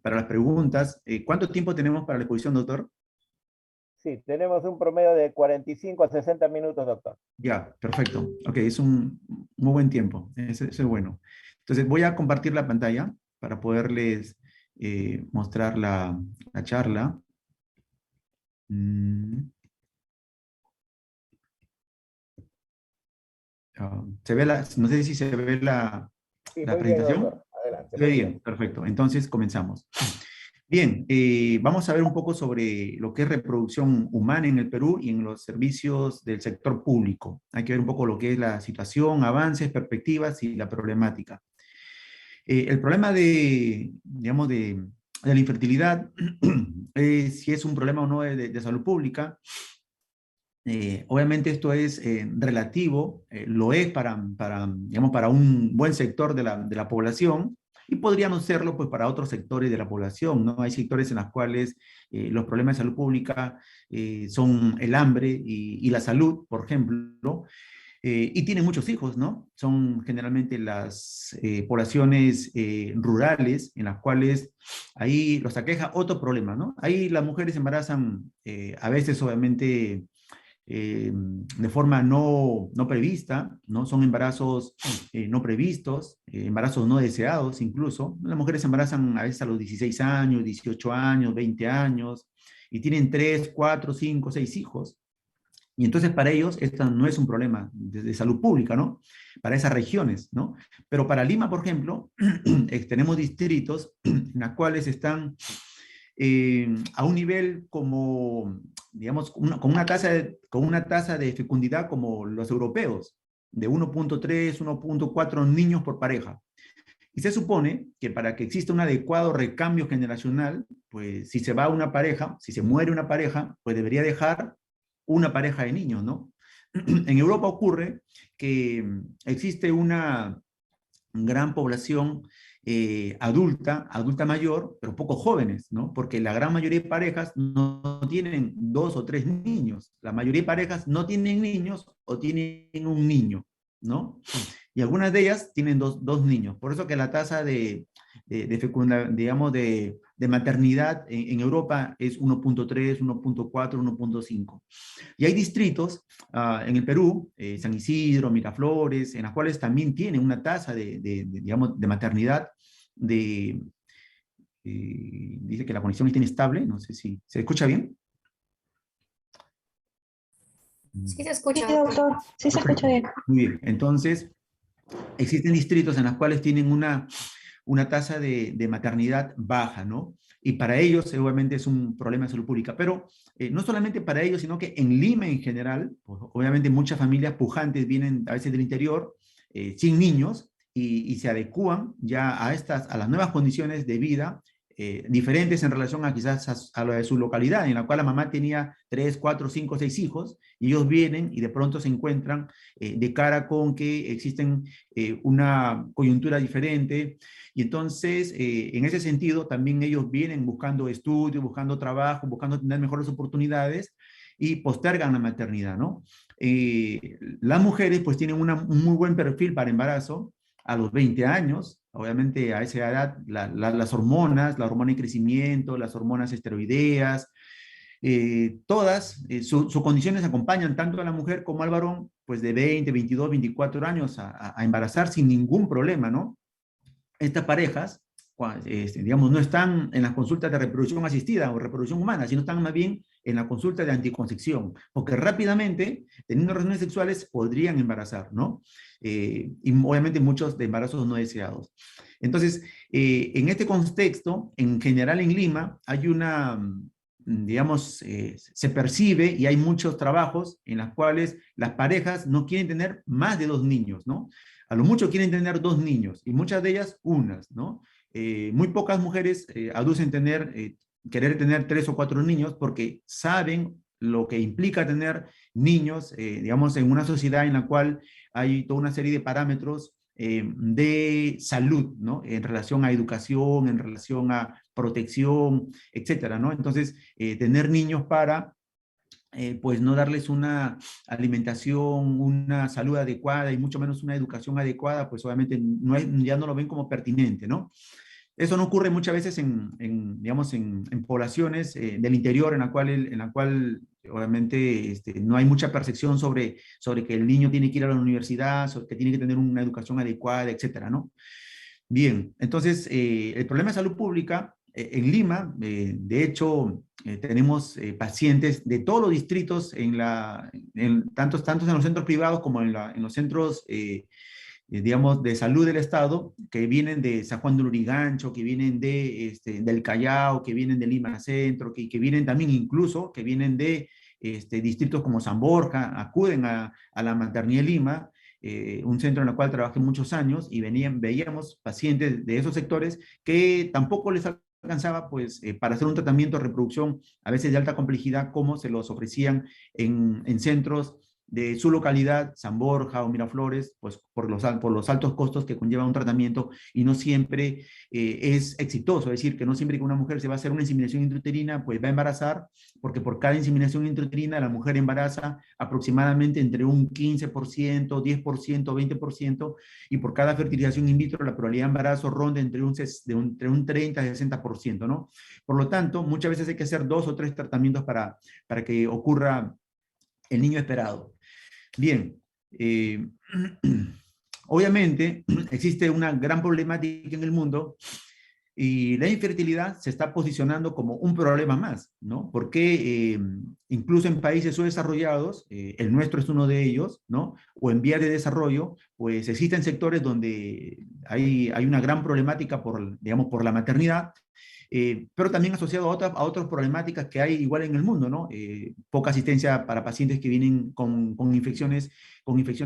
para las preguntas. ¿Cuánto tiempo tenemos para la exposición, doctor? Sí, tenemos un promedio de 45 a 60 minutos, doctor. Ya, perfecto. Ok, es un muy buen tiempo. Eso es bueno. Entonces voy a compartir la pantalla para poderles mostrar la charla. Mm, no sé si se ve Sí, la muy bien, presentación. doctor. Adelante, Se ve muy bien. bien, perfecto. Entonces comenzamos. Bien, vamos a ver un poco sobre lo que es reproducción humana en el Perú y en los servicios del sector público. Hay que ver un poco lo que es la situación, avances, perspectivas y la problemática. El problema digamos, de la infertilidad, si es un problema o no de salud pública. Obviamente esto es relativo, lo es digamos, para un buen sector de la población y podría no serlo pues, para otros sectores de la población, ¿no? Hay sectores en los cuales los problemas de salud pública son el hambre y la salud, por ejemplo, y tienen muchos hijos, ¿no? Son generalmente las poblaciones rurales en las cuales ahí los aqueja otro problema, ¿no? Ahí las mujeres se embarazan a veces obviamente de forma no prevista, ¿no? Son embarazos no previstos, embarazos no deseados incluso. Las mujeres se embarazan a veces a los 16 años, 18 años, 20 años, y tienen 3 4 5 6 hijos. Y entonces para ellos esto no es un problema de salud pública, ¿no? Para esas regiones, ¿no? Pero para Lima, por ejemplo, tenemos distritos en los cuales están a un nivel como, digamos, con una tasa de fecundidad como los europeos, de 1.3, 1.4 niños por pareja. Y se supone que para que exista un adecuado recambio generacional, pues si se va una pareja, si se muere una pareja, pues debería dejar una pareja de niños, ¿no? En Europa ocurre que existe una gran población adulta mayor, pero poco jóvenes, ¿no? Porque la gran mayoría de parejas no tienen 2 o 3 niños. La mayoría de parejas no tienen niños o tienen un niño, ¿no? Y algunas de ellas tienen dos niños. Por eso que la tasa digamos, de maternidad en Europa es 1.3, 1.4, 1.5. Y hay distritos en el Perú, San Isidro, Miraflores, en las cuales también tienen una tasa digamos, de maternidad de, dice que la conexión está inestable, no sé si se escucha bien. Sí se Sí, escucha, doctor. doctor, sí se escucha bien. Muy bien, entonces existen distritos en los cuales tienen una tasa de maternidad baja, ¿no? Y para ellos, obviamente, es un problema de salud pública. Pero no solamente para ellos, sino que en Lima en general, pues, obviamente muchas familias pujantes vienen a veces del interior sin niños y se adecúan ya a las nuevas condiciones de vida diferentes en relación a quizás a la de su localidad, en la cual la mamá tenía 3, 4, 5, 6 hijos, y ellos vienen y de pronto se encuentran de cara con que existen una coyuntura diferente, y entonces en ese sentido también ellos vienen buscando estudio, buscando trabajo, buscando tener mejores oportunidades y postergan la maternidad, ¿no? Las mujeres pues tienen un muy buen perfil para embarazo a los 20 años, obviamente a esa edad las hormonas, la hormona de crecimiento, las hormonas esteroideas, todas sus condiciones acompañan tanto a la mujer como al varón, pues de 20, 22, 24 años a embarazar sin ningún problema, ¿no? Estas parejas, digamos, no están en las consultas de reproducción asistida o reproducción humana, sino están más bien en la consulta de anticoncepción, porque rápidamente, teniendo relaciones sexuales, podrían embarazar, ¿no? Y obviamente muchos de embarazos no deseados. Entonces, en este contexto, en general en Lima, hay digamos, se percibe y hay muchos trabajos en los cuales las parejas no quieren tener más de 2 niños, ¿no? A lo mucho quieren tener 2 niños y muchas de ellas unas, ¿no? Muy pocas mujeres aducen querer tener 3 o 4 niños porque saben lo que implica tener niños, digamos, en una sociedad en la cual hay toda una serie de parámetros de salud, ¿no? En relación a educación, en relación a protección, etcétera, ¿no? Entonces, tener niños para pues no darles una alimentación, una salud adecuada y mucho menos una educación adecuada, pues obviamente ya no lo ven como pertinente, ¿no? Eso no ocurre muchas veces digamos, en poblaciones del interior en la cual obviamente no hay mucha percepción sobre que el niño tiene que ir a la universidad, sobre que tiene que tener una educación adecuada, etcétera, ¿no? Bien, entonces el problema de salud pública en Lima, de hecho, tenemos pacientes de todos los distritos tantos en los centros privados como en los centros digamos, de salud del Estado, que vienen de San Juan de Lurigancho, que vienen del Callao, que vienen de Lima Centro, que vienen también incluso, que vienen de distritos como San Borja, acuden a la Maternidad de Lima, un centro en el cual trabajé muchos años, y veíamos pacientes de esos sectores que tampoco les alcanzaba pues, para hacer un tratamiento de reproducción, a veces de alta complejidad, como se los ofrecían en centros de su localidad, San Borja o Miraflores, pues por los altos costos que conlleva un tratamiento y no siempre es exitoso. Es decir, que no siempre que una mujer se va a hacer una inseminación intrauterina, pues va a embarazar, porque por cada inseminación intrauterina la mujer embaraza aproximadamente entre un 15%, 10%, 20%, y por cada fertilización in vitro la probabilidad de embarazo ronda entre un 30 y 60%, ¿no? Por lo tanto, muchas veces hay que hacer 2 o 3 tratamientos para que ocurra el niño esperado. Bien, obviamente existe una gran problemática en el mundo y la infertilidad se está posicionando como un problema más, ¿no? Porque incluso en países subdesarrollados, el nuestro es uno de ellos, ¿no? O en vías de desarrollo, pues existen sectores donde hay una gran problemática digamos, por la maternidad, pero también asociado a otras problemáticas que hay igual en el mundo, ¿no? Poca asistencia para pacientes que vienen con infecciones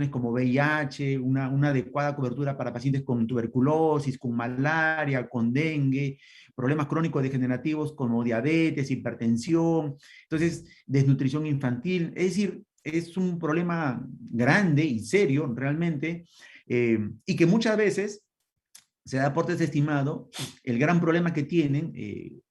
como VIH, una adecuada cobertura para pacientes con tuberculosis, con malaria, con dengue, problemas crónicos degenerativos como diabetes, hipertensión, entonces desnutrición infantil, es decir, es un problema grande y serio realmente, y que muchas veces se da por desestimado el gran problema que tienen,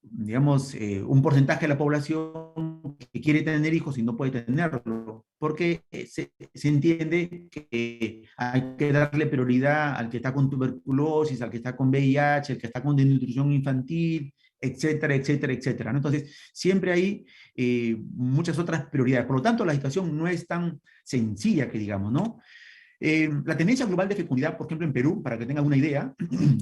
digamos, un porcentaje de la población que quiere tener hijos y no puede tenerlo, porque se entiende que hay que darle prioridad al que está con tuberculosis, al que está con VIH, al que está con desnutrición infantil, etcétera, etcétera, etcétera, ¿no? Entonces, siempre hay muchas otras prioridades. Por lo tanto, la situación no es tan sencilla que digamos, ¿no? La tendencia global de fecundidad, por ejemplo, en Perú, para que tengan una idea,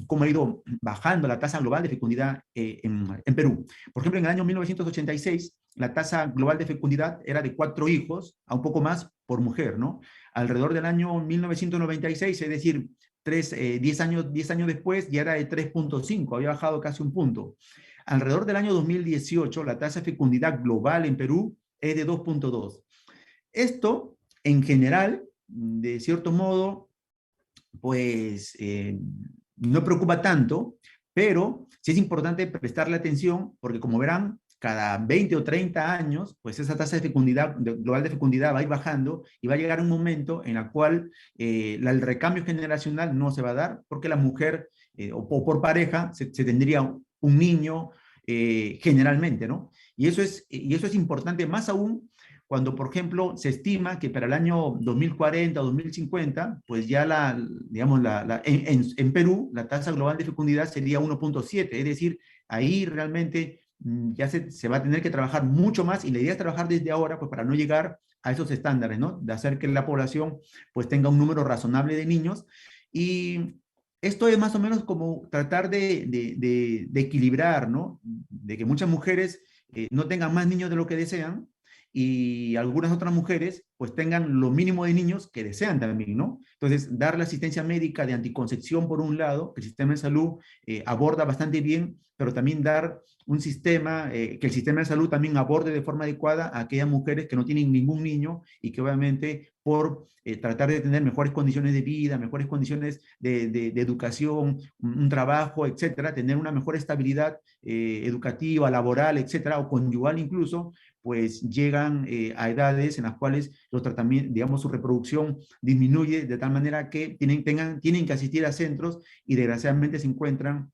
cómo ha ido bajando la tasa global de fecundidad en Perú. Por ejemplo, en el año 1986, la tasa global de fecundidad era de 4 hijos, a un poco más por mujer, ¿no? Alrededor del año 1996, es decir, 10 años después, ya era de 3.5, había bajado casi un punto. Alrededor del año 2018, la tasa de fecundidad global en Perú es de 2.2. Esto, en general, de cierto modo, pues no preocupa tanto, pero sí es importante prestarle atención porque como verán, cada 20 o 30 años, pues esa tasa de fecundidad, global de fecundidad va a ir bajando y va a llegar un momento en el cual el recambio generacional no se va a dar porque la mujer o por pareja se tendría un niño generalmente, ¿no? Y eso es importante más aún cuando, por ejemplo, se estima que para el año 2040 o 2050, pues ya digamos, en Perú, la tasa global de fecundidad sería 1.7, es decir, ahí realmente ya se va a tener que trabajar mucho más y la idea es trabajar desde ahora, pues para no llegar a esos estándares, ¿no? De hacer que la población pues tenga un número razonable de niños y esto es más o menos como tratar de equilibrar, ¿no? De que muchas mujeres no tengan más niños de lo que desean y algunas otras mujeres pues tengan lo mínimo de niños que desean también, ¿no? Entonces, dar la asistencia médica de anticoncepción por un lado, que el sistema de salud aborda bastante bien, pero también dar un sistema, que el sistema de salud también aborde de forma adecuada a aquellas mujeres que no tienen ningún niño y que obviamente por tratar de tener mejores condiciones de vida, mejores condiciones de educación, un trabajo, etcétera, tener una mejor estabilidad educativa, laboral, etcétera, o conyugal incluso, pues llegan a edades en las cuales los tratamientos, digamos, su reproducción disminuye de tal manera que tienen que asistir a centros y desgraciadamente se encuentran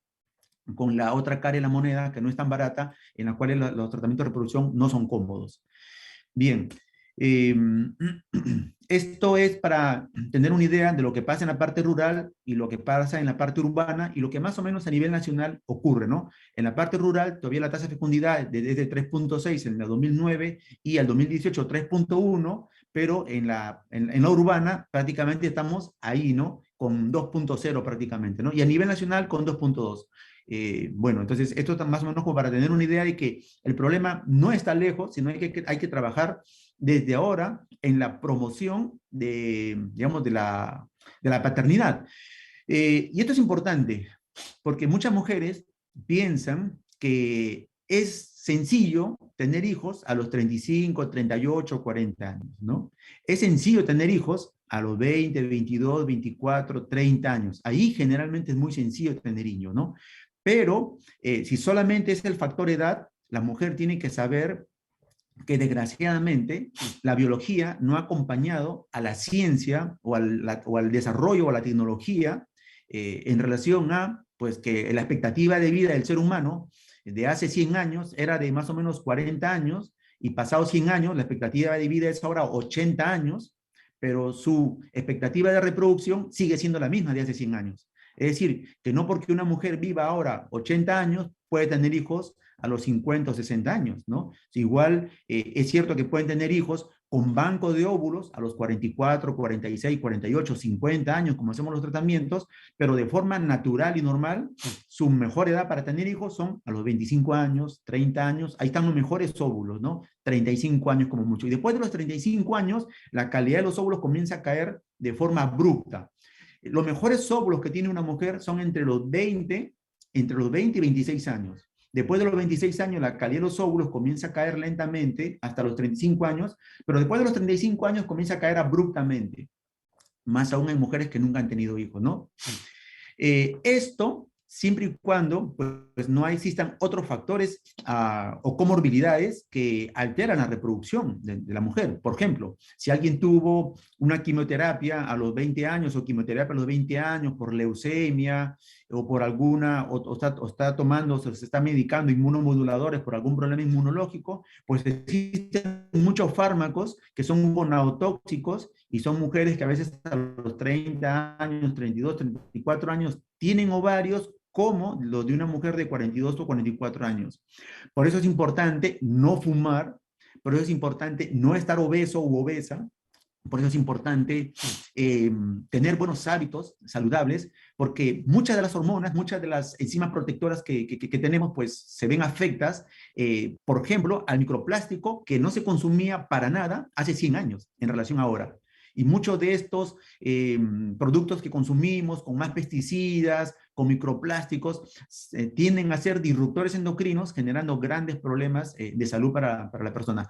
con la otra cara de la moneda, que no es tan barata, en la cual los tratamientos de reproducción no son cómodos. Bien, Eh, Esto es para tener una idea de lo que pasa en la parte rural y lo que pasa en la parte urbana y lo que más o menos a nivel nacional ocurre, ¿no? En la parte rural todavía la tasa de fecundidad desde 3.6 en el 2009 y al 2018 3.1, pero en la urbana prácticamente estamos ahí, ¿no? Con 2.0 prácticamente, ¿no? Y a nivel nacional con 2.2. Bueno, entonces esto está más o menos como para tener una idea de que el problema no está lejos, sino hay que trabajar desde ahora en la promoción de, digamos, de la paternidad. Y esto es importante porque muchas mujeres piensan que es sencillo tener hijos a los 35, 38, 40 años, ¿no? Es sencillo tener hijos a los 20, 22, 24, 30 años. Ahí generalmente es muy sencillo tener hijos, ¿no? Pero si solamente es el factor edad, la mujer tiene que saber que desgraciadamente la biología no ha acompañado a la ciencia o al desarrollo o a la tecnología en relación a pues que la expectativa de vida del ser humano de hace 100 años era de más o menos 40 años y pasados 100 años la expectativa de vida es ahora 80 años, pero su expectativa de reproducción sigue siendo la misma de hace 100 años. Es decir, que no porque una mujer viva ahora 80 años puede tener hijos a los 50 o 60 años, ¿no? Igual es cierto que pueden tener hijos con banco de óvulos a los 44, 46, 48, 50 años, como hacemos los tratamientos, pero de forma natural y normal, su mejor edad para tener hijos son a los 25 años, 30 años, ahí están los mejores óvulos, ¿no? 35 años como mucho. Y después de los 35 años, la calidad de los óvulos comienza a caer de forma abrupta. Los mejores óvulos que tiene una mujer son entre los 20 y 26 años. Después de los 26 años, la calidad de los óvulos comienza a caer lentamente hasta los 35 años, pero después de los 35 años comienza a caer abruptamente, más aún en mujeres que nunca han tenido hijos, ¿no? Esto siempre y cuando pues, no existan otros factores o comorbilidades que alteran la reproducción de la mujer. Por ejemplo, si alguien tuvo una quimioterapia a los 20 años o quimioterapia a los 20 años por leucemia o por alguna, o está tomando, o se está medicando inmunomoduladores por algún problema inmunológico, pues existen muchos fármacos que son gonadotóxicos y son mujeres que a veces a los 30 años, 32, 34 años tienen ovarios como los de una mujer de 42 o 44 años. Por eso es importante no fumar, por eso es importante no estar obeso u obesa, por eso es importante tener buenos hábitos saludables, porque muchas de las hormonas, muchas de las enzimas protectoras que tenemos, pues se ven afectas, por ejemplo, al microplástico que no se consumía para nada hace 100 años en relación a ahora. Y muchos de estos productos que consumimos con más pesticidas, con microplásticos, tienden a ser disruptores endocrinos, generando grandes problemas de salud para la persona.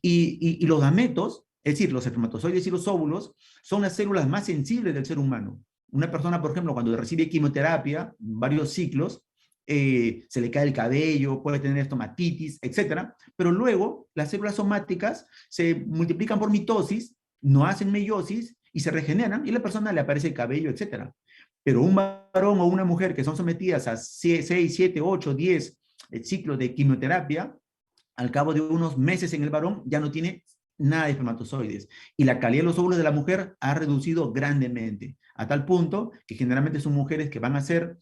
Y los gametos, es decir, los espermatozoides y los óvulos, son las células más sensibles del ser humano. Una persona, por ejemplo, cuando recibe quimioterapia, varios ciclos, se le cae el cabello, puede tener estomatitis, etcétera, pero luego las células somáticas se multiplican por mitosis, no hacen meiosis y se regeneran y a la persona le aparece el cabello, etcétera. Pero un varón o una mujer que son sometidas a 6, 7, 8, 10 ciclos de quimioterapia, al cabo de unos meses en el varón ya no tiene nada de espermatozoides y la calidad de los óvulos de la mujer ha reducido grandemente, a tal punto que generalmente son mujeres que van a hacer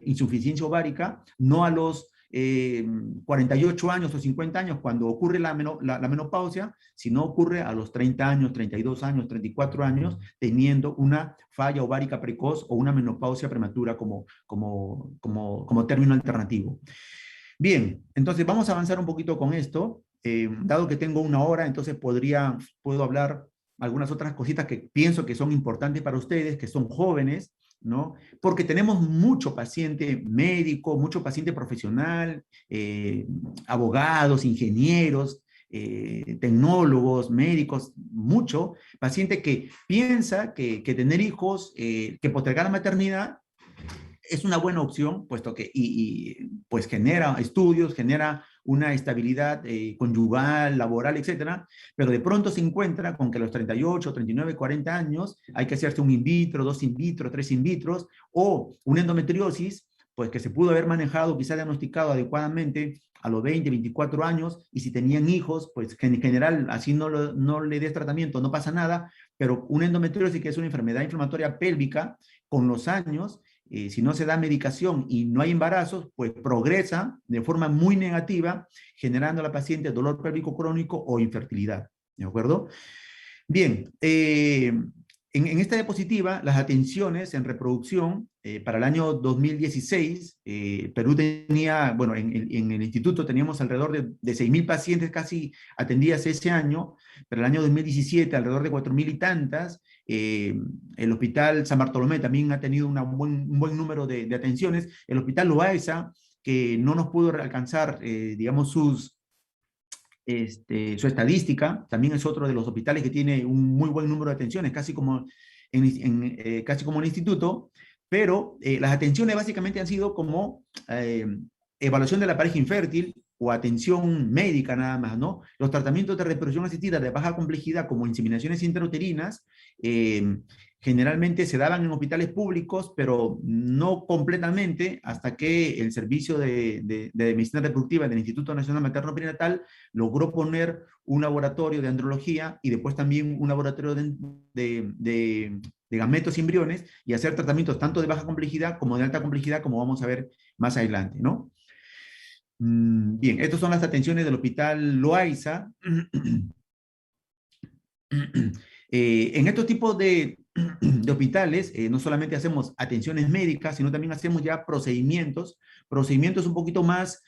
insuficiencia ovárica, no a los 48 años o 50 años cuando ocurre la menopausia, sino ocurre a los 30 años, 32 años, 34 años, teniendo una falla ovárica precoz o una menopausia prematura como término alternativo. Bien, entonces vamos a avanzar un poquito con esto. Dado que tengo una hora, entonces puedo hablar algunas otras cositas que pienso que son importantes para ustedes, que son jóvenes, ¿no? Porque tenemos mucho paciente médico, mucho paciente profesional, abogados, ingenieros, tecnólogos, médicos, mucho paciente que piensa que tener hijos, que postergar la maternidad es una buena opción, puesto que pues genera estudios, genera una estabilidad conyugal, laboral, etcétera, pero de pronto se encuentra con que a los 38, 39, 40 años hay que hacerse un in vitro, 2 in vitro, 3 in vitros, o una endometriosis pues que se pudo haber manejado, quizá diagnosticado adecuadamente a los 20, 24 años, y si tenían hijos, pues que en general así no le des tratamiento, no pasa nada, pero una endometriosis, que es una enfermedad inflamatoria pélvica, con los años, si no se da medicación y no hay embarazos, pues progresa de forma muy negativa, generando a la paciente dolor pélvico crónico o infertilidad. ¿De acuerdo? Bien, en esta diapositiva, las atenciones en reproducción para el año 2016, Perú tenía, bueno, en el instituto teníamos alrededor de 6.000 pacientes casi atendidas ese año, pero el año 2017 alrededor de 4.000 y tantas. El Hospital San Bartolomé también ha tenido un buen número de atenciones. El Hospital Loaiza, que no nos pudo alcanzar, digamos, su estadística, también es otro de los hospitales que tiene un muy buen número de atenciones, casi como el instituto, pero las atenciones básicamente han sido como evaluación de la pareja infértil o atención médica nada más, ¿no? Los tratamientos de reproducción asistida de baja complejidad como inseminaciones intrauterinas, generalmente se daban en hospitales públicos, pero no completamente, hasta que el Servicio de Medicina Reproductiva del Instituto Nacional Materno Perinatal logró poner un laboratorio de andrología y después también un laboratorio de gametos y embriones, y hacer tratamientos tanto de baja complejidad como de alta complejidad, como vamos a ver más adelante, ¿no? Bien, estas son las atenciones del Hospital Loaiza. En estos tipos de hospitales, no solamente hacemos atenciones médicas, sino también hacemos ya procedimientos un poquito más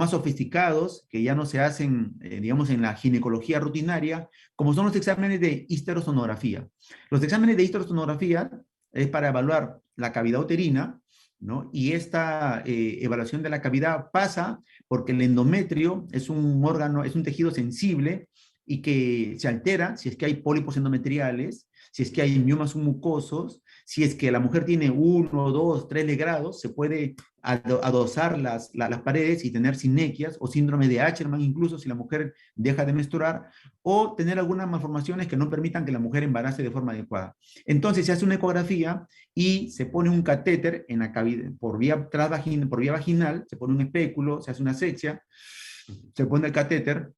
sofisticados, que ya no se hacen, digamos, en la ginecología rutinaria, como son los exámenes de histerosonografía. Los exámenes de histerosonografía es para evaluar la cavidad uterina, ¿no? Y esta evaluación de la cavidad pasa porque el endometrio es un órgano, es un tejido sensible, y que se altera si es que hay pólipos endometriales, si es que hay miomas mucosos, si es que la mujer tiene 1, 2, 3 legrados, se puede adosar las paredes y tener sinequias o síndrome de Asherman, incluso si la mujer deja de menstruar, o tener algunas malformaciones que no permitan que la mujer embarace de forma adecuada. Entonces se hace una ecografía y se pone un catéter en la cavidad, por vía vaginal, se pone un espéculo, se hace una asexia, se pone el catéter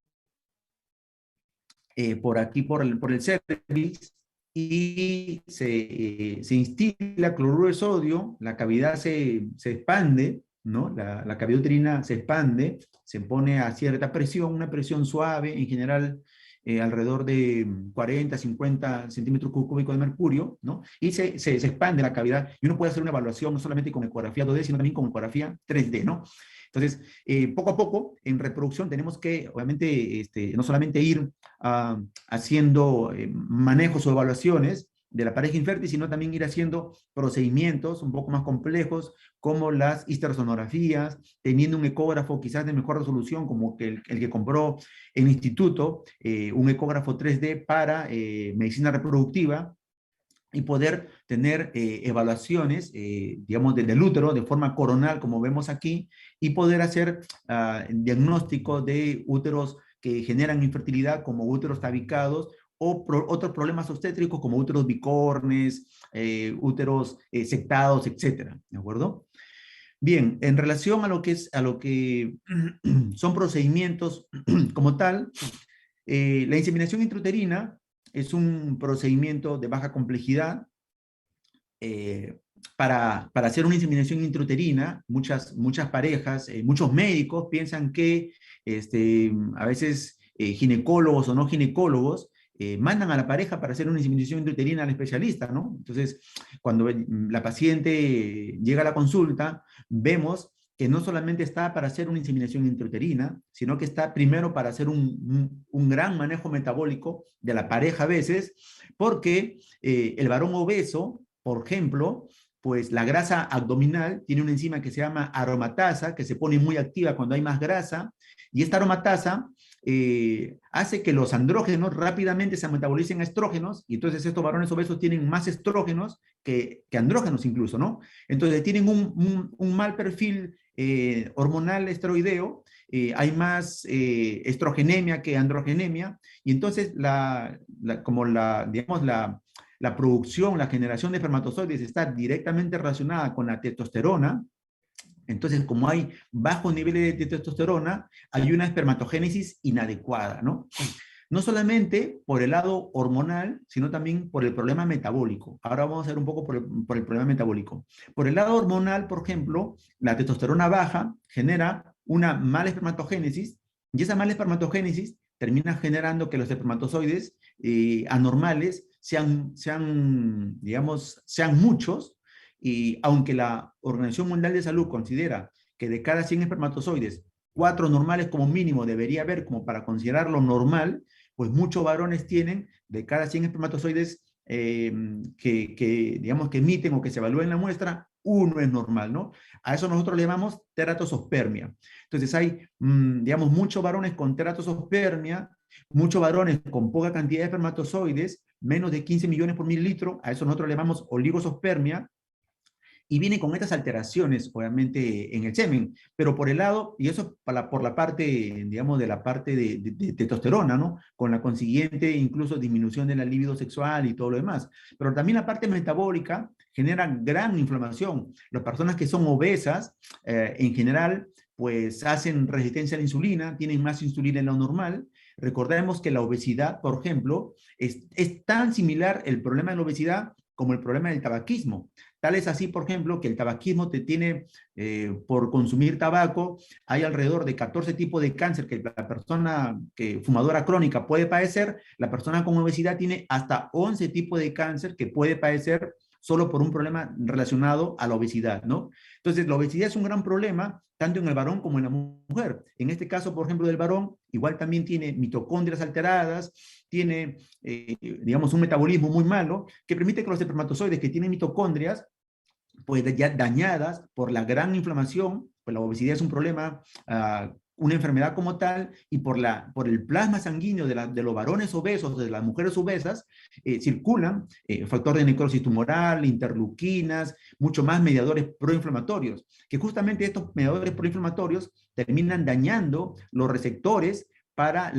por aquí, por el cervix, y se instila cloruro de sodio, la cavidad se expande, ¿no? La cavidad uterina se expande, se pone a cierta presión, una presión suave, en general alrededor de 40, 50 centímetros cúbicos de mercurio, ¿no? Y se expande la cavidad, y uno puede hacer una evaluación no solamente con ecografía 2D, sino también con ecografía 3D, ¿no? Entonces, poco a poco, en reproducción tenemos que, obviamente, no solamente ir haciendo manejos o evaluaciones de la pareja infértil, sino también ir haciendo procedimientos un poco más complejos, como las histerosonografías, teniendo un ecógrafo quizás de mejor resolución, como el que compró el instituto, un ecógrafo 3D para medicina reproductiva, y poder tener evaluaciones, digamos, del útero de forma coronal, como vemos aquí, y poder hacer diagnóstico de úteros que generan infertilidad, como úteros tabicados, o otros problemas obstétricos, como úteros bicornes, úteros sectados, etcétera, ¿de acuerdo? Bien, en relación a lo que son procedimientos como tal, la inseminación intrauterina es un procedimiento de baja complejidad. Para hacer una inseminación intrauterina, muchas parejas, muchos médicos piensan que a veces ginecólogos o no ginecólogos mandan a la pareja para hacer una inseminación intrauterina al especialista, ¿no? Entonces, cuando la paciente llega a la consulta, vemos que no solamente está para hacer una inseminación intrauterina, sino que está primero para hacer un gran manejo metabólico de la pareja a veces, porque el varón obeso, por ejemplo, pues la grasa abdominal tiene una enzima que se llama aromatasa, que se pone muy activa cuando hay más grasa, y esta aromatasa hace que los andrógenos rápidamente se metabolicen a estrógenos, y entonces estos varones obesos tienen más estrógenos que andrógenos incluso, ¿no? Entonces tienen un mal perfil hormonal esteroideo, hay más estrogenemia que androgenemia, y entonces digamos, la producción, la generación de espermatozoides está directamente relacionada con la testosterona, Entonces, como hay bajos niveles de testosterona, hay una espermatogénesis inadecuada, ¿no? No solamente por el lado hormonal, sino también por el problema metabólico. Ahora vamos a ver un poco por el problema metabólico. Por el lado hormonal, por ejemplo, la testosterona baja genera una mala espermatogénesis, y esa mala espermatogénesis termina generando que los espermatozoides anormales digamos, sean muchos, y aunque la Organización Mundial de Salud considera que de cada 100 espermatozoides, 4 normales como mínimo debería haber como para considerarlo normal, pues muchos varones tienen de cada 100 espermatozoides digamos, que emiten o que se evalúen en la muestra, uno es normal, ¿no? A eso nosotros le llamamos teratosospermia. Entonces hay, digamos, muchos varones con teratosospermia, muchos varones con poca cantidad de espermatozoides, menos de 15 millones por mililitro, a eso nosotros le llamamos oligosospermia, y viene con estas alteraciones, obviamente, en el semen, pero por el lado, y eso por la parte, digamos, de la parte de testosterona, ¿no? Con la consiguiente incluso disminución de la libido sexual y todo lo demás. Pero también la parte metabólica genera gran inflamación. Las personas que son obesas, en general, pues hacen resistencia a la insulina, tienen más insulina en lo normal. Recordemos que la obesidad, por ejemplo, es tan similar el problema de la obesidad como el problema del tabaquismo. Tal es así, por ejemplo, que el tabaquismo te tiene, por consumir tabaco, hay alrededor de 14 tipos de cáncer que la persona fumadora crónica puede padecer. La persona con obesidad tiene hasta 11 tipos de cáncer que puede padecer solo por un problema relacionado a la obesidad, ¿no? Entonces, la obesidad es un gran problema, tanto en el varón como en la mujer. En este caso, por ejemplo, del varón, igual también tiene mitocondrias alteradas, tiene, digamos, un metabolismo muy malo, que permite que los espermatozoides que tienen mitocondrias, pues ya dañadas por la gran inflamación, pues la obesidad es un problema, una enfermedad como tal, y por el plasma sanguíneo de los varones obesos, de las mujeres obesas, circulan factor de necrosis tumoral, interleuquinas, mucho más mediadores proinflamatorios, que justamente estos mediadores proinflamatorios terminan dañando los receptores para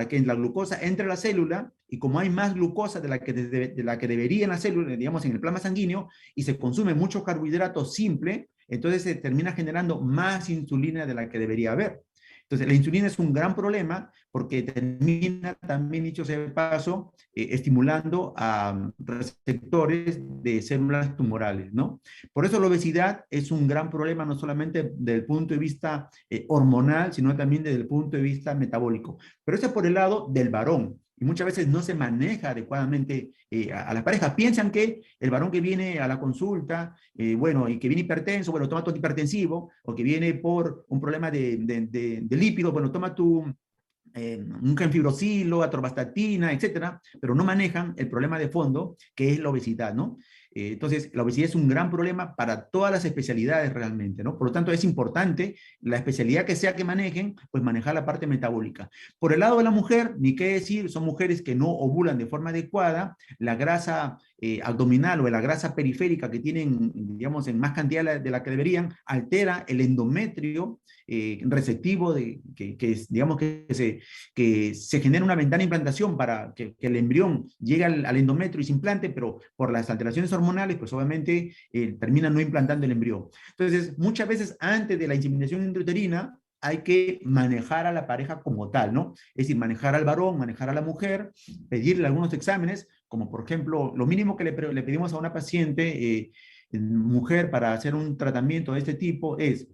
que la glucosa entre a la célula, y como hay más glucosa de la que debería en la célula, digamos en el plasma sanguíneo, y se consume mucho carbohidrato simple, entonces se termina generando más insulina de la que debería haber. Entonces, la insulina es un gran problema porque termina también, dicho sea de paso, estimulando a receptores de células tumorales, ¿no? Por eso la obesidad es un gran problema, no solamente desde el punto de vista hormonal, sino también desde el punto de vista metabólico. Pero eso es por el lado del varón. Y muchas veces no se maneja adecuadamente a la pareja. Piensan que el varón que viene a la consulta, bueno, y que viene hipertenso, bueno, toma tu antihipertensivo, o que viene por un problema de lípidos, bueno, toma un canfibrosilo, atorvastatina, etcétera, pero no manejan el problema de fondo, que es la obesidad, ¿no? Entonces, la obesidad es un gran problema para todas las especialidades realmente, ¿no? Por lo tanto, es importante la especialidad que sea que manejen, pues manejar la parte metabólica. Por el lado de la mujer, ni qué decir, son mujeres que no ovulan de forma adecuada, la grasa abdominal o la grasa periférica que tienen, digamos, en más cantidad de la que deberían, altera el endometrio receptivo, digamos, que se genera una ventana de implantación para que el embrión llegue al endometrio y se implante, pero por las alteraciones hormonales, pues obviamente termina no implantando el embrión. Entonces, muchas veces antes de la inseminación intrauterina, hay que manejar a la pareja como tal, ¿no? Es decir, manejar al varón, manejar a la mujer, pedirle algunos exámenes, como por ejemplo, lo mínimo que le pedimos a una paciente mujer para hacer un tratamiento de este tipo es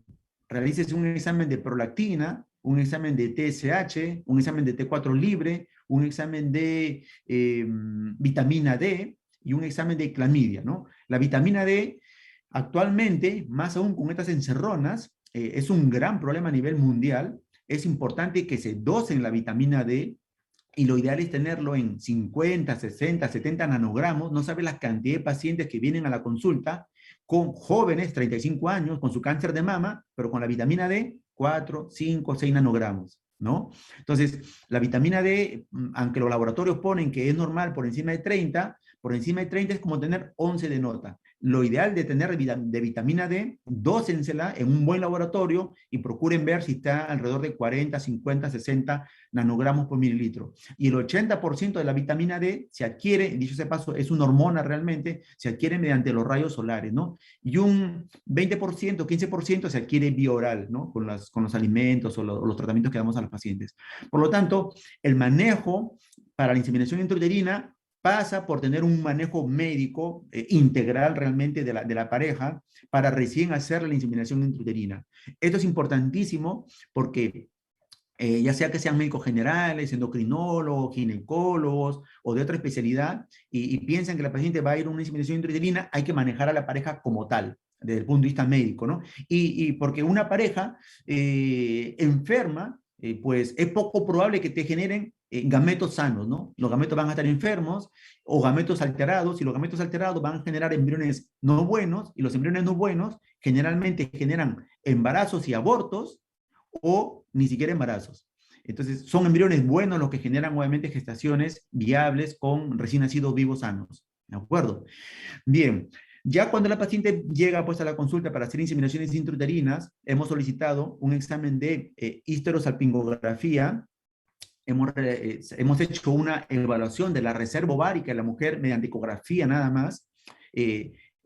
realices un examen de prolactina, un examen de TSH, un examen de T4 libre, un examen de vitamina D y un examen de clamidia, ¿no? La vitamina D actualmente, más aún con estas encerronas, es un gran problema a nivel mundial. Es importante que se dosen la vitamina D, y lo ideal es tenerlo en 50, 60, 70 nanogramos. No sabe la cantidad de pacientes que vienen a la consulta con jóvenes, 35 años, con su cáncer de mama, pero con la vitamina D, 4, 5, 6 nanogramos, ¿no? Entonces, la vitamina D, aunque los laboratorios ponen que es normal por encima de 30, por encima de 30 es como tener 11 de nota. lo ideal de tener de vitamina D, dósensela en un buen laboratorio y procuren ver si está alrededor de 40, 50, 60 nanogramos por mililitro. Y el 80% de la vitamina D se adquiere, dicho sea paso, es una hormona realmente, se adquiere mediante los rayos solares, ¿no? Y un 20%, 15% se adquiere vía oral, ¿no? Con los alimentos o los tratamientos que damos a los pacientes. Por lo tanto, el manejo para la inseminación intrauterina pasa por tener un manejo médico integral realmente de la pareja para recién hacer la inseminación intrauterina. Esto es importantísimo porque ya sea que sean médicos generales, endocrinólogos, ginecólogos o de otra especialidad, y piensan que la paciente va a ir a una inseminación intrauterina, hay que manejar a la pareja como tal, desde el punto de vista médico, ¿no? Y porque una pareja enferma, pues es poco probable que te generen gametos sanos, ¿no? Los gametos van a estar enfermos o gametos alterados, y los gametos alterados van a generar embriones no buenos, y los embriones no buenos generalmente generan embarazos y abortos, o ni siquiera embarazos. Entonces, son embriones buenos los que generan obviamente gestaciones viables con recién nacidos vivos sanos. ¿De acuerdo? Bien, ya cuando la paciente llega pues a la consulta para hacer inseminaciones intrauterinas, hemos solicitado un examen de histerosalpingografía. Hemos hecho una evaluación de la reserva ovárica de la mujer mediante ecografía nada más,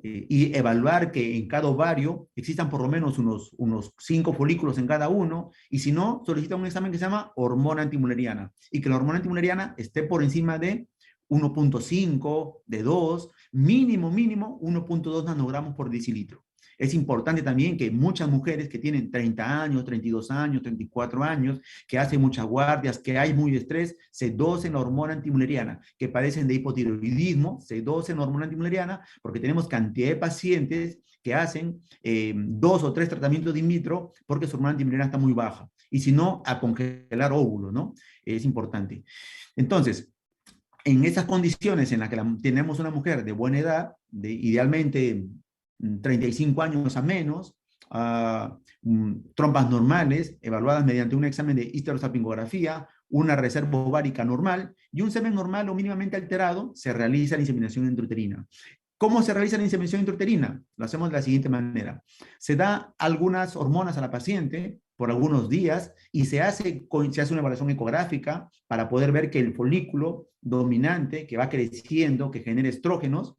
y evaluar que en cada ovario existan por lo menos unos 5 folículos en cada uno, y si no, solicita un examen que se llama hormona antimuleriana, y que la hormona antimuleriana esté por encima de 1.5, de 2, mínimo 1.2 nanogramos por decilitro. Es importante también que muchas mujeres que tienen 30 años, 32 años, 34 años, que hacen muchas guardias, que hay muy estrés, se dosen la hormona antimuleriana, que padecen de hipotiroidismo, se dosen la hormona antimuleriana, porque tenemos cantidad de pacientes que hacen 2 o 3 tratamientos de in vitro porque su hormona antimuleriana está muy baja. Y si no, a congelar óvulos, ¿no? Es importante. Entonces, en esas condiciones en las que tenemos una mujer de buena edad, idealmente 35 años a menos, trompas normales, evaluadas mediante un examen de histerosalpingografía, una reserva ovárica normal y un semen normal o mínimamente alterado, se realiza la inseminación intrauterina. ¿Cómo se realiza la inseminación intrauterina? Lo hacemos de la siguiente manera. Se da algunas hormonas a la paciente por algunos días y se hace una evaluación ecográfica para poder ver que el folículo dominante que va creciendo, que genera estrógenos,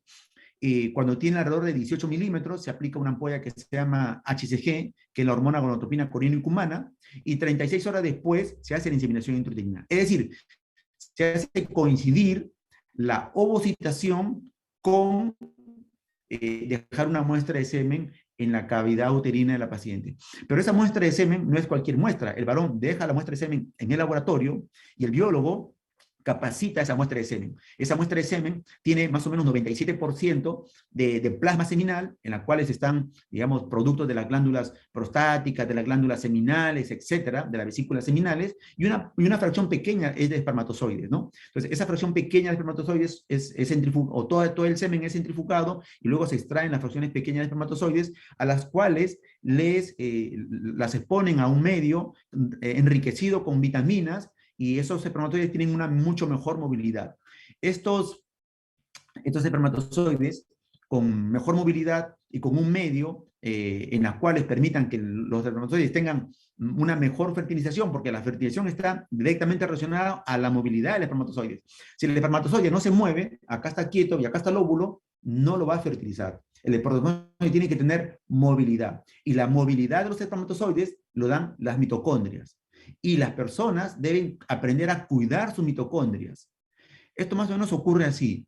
cuando tiene alrededor de 18 milímetros, se aplica una ampolla que se llama HCG, que es la hormona gonadotropina coriino-humana, y 36 horas después se hace la inseminación intrauterina. Es decir, se hace coincidir la ovocitación con dejar una muestra de semen en la cavidad uterina de la paciente. Pero esa muestra de semen no es cualquier muestra. El varón deja la muestra de semen en el laboratorio y el biólogo capacita esa muestra de semen. Esa muestra de semen tiene más o menos 97% de plasma seminal, en la cuales están, digamos, productos de las glándulas prostáticas, de las glándulas seminales, etcétera, de las vesículas seminales, y una fracción pequeña es de espermatozoides, ¿no? Entonces, esa fracción pequeña de espermatozoides es centrifugada, o todo el semen es centrifugado, y luego se extraen las fracciones pequeñas de espermatozoides, a las cuales las exponen a un medio enriquecido con vitaminas, y esos espermatozoides tienen una mucho mejor movilidad. Estos espermatozoides con mejor movilidad y con un medio en las cuales permitan que los espermatozoides tengan una mejor fertilización, porque la fertilización está directamente relacionada a la movilidad del espermatozoide. Si el espermatozoide no se mueve, acá está quieto y acá está el óvulo, no lo va a fertilizar. El espermatozoide tiene que tener movilidad, y la movilidad de los espermatozoides lo dan las mitocondrias. Y las personas deben aprender a cuidar sus mitocondrias. Esto más o menos ocurre así,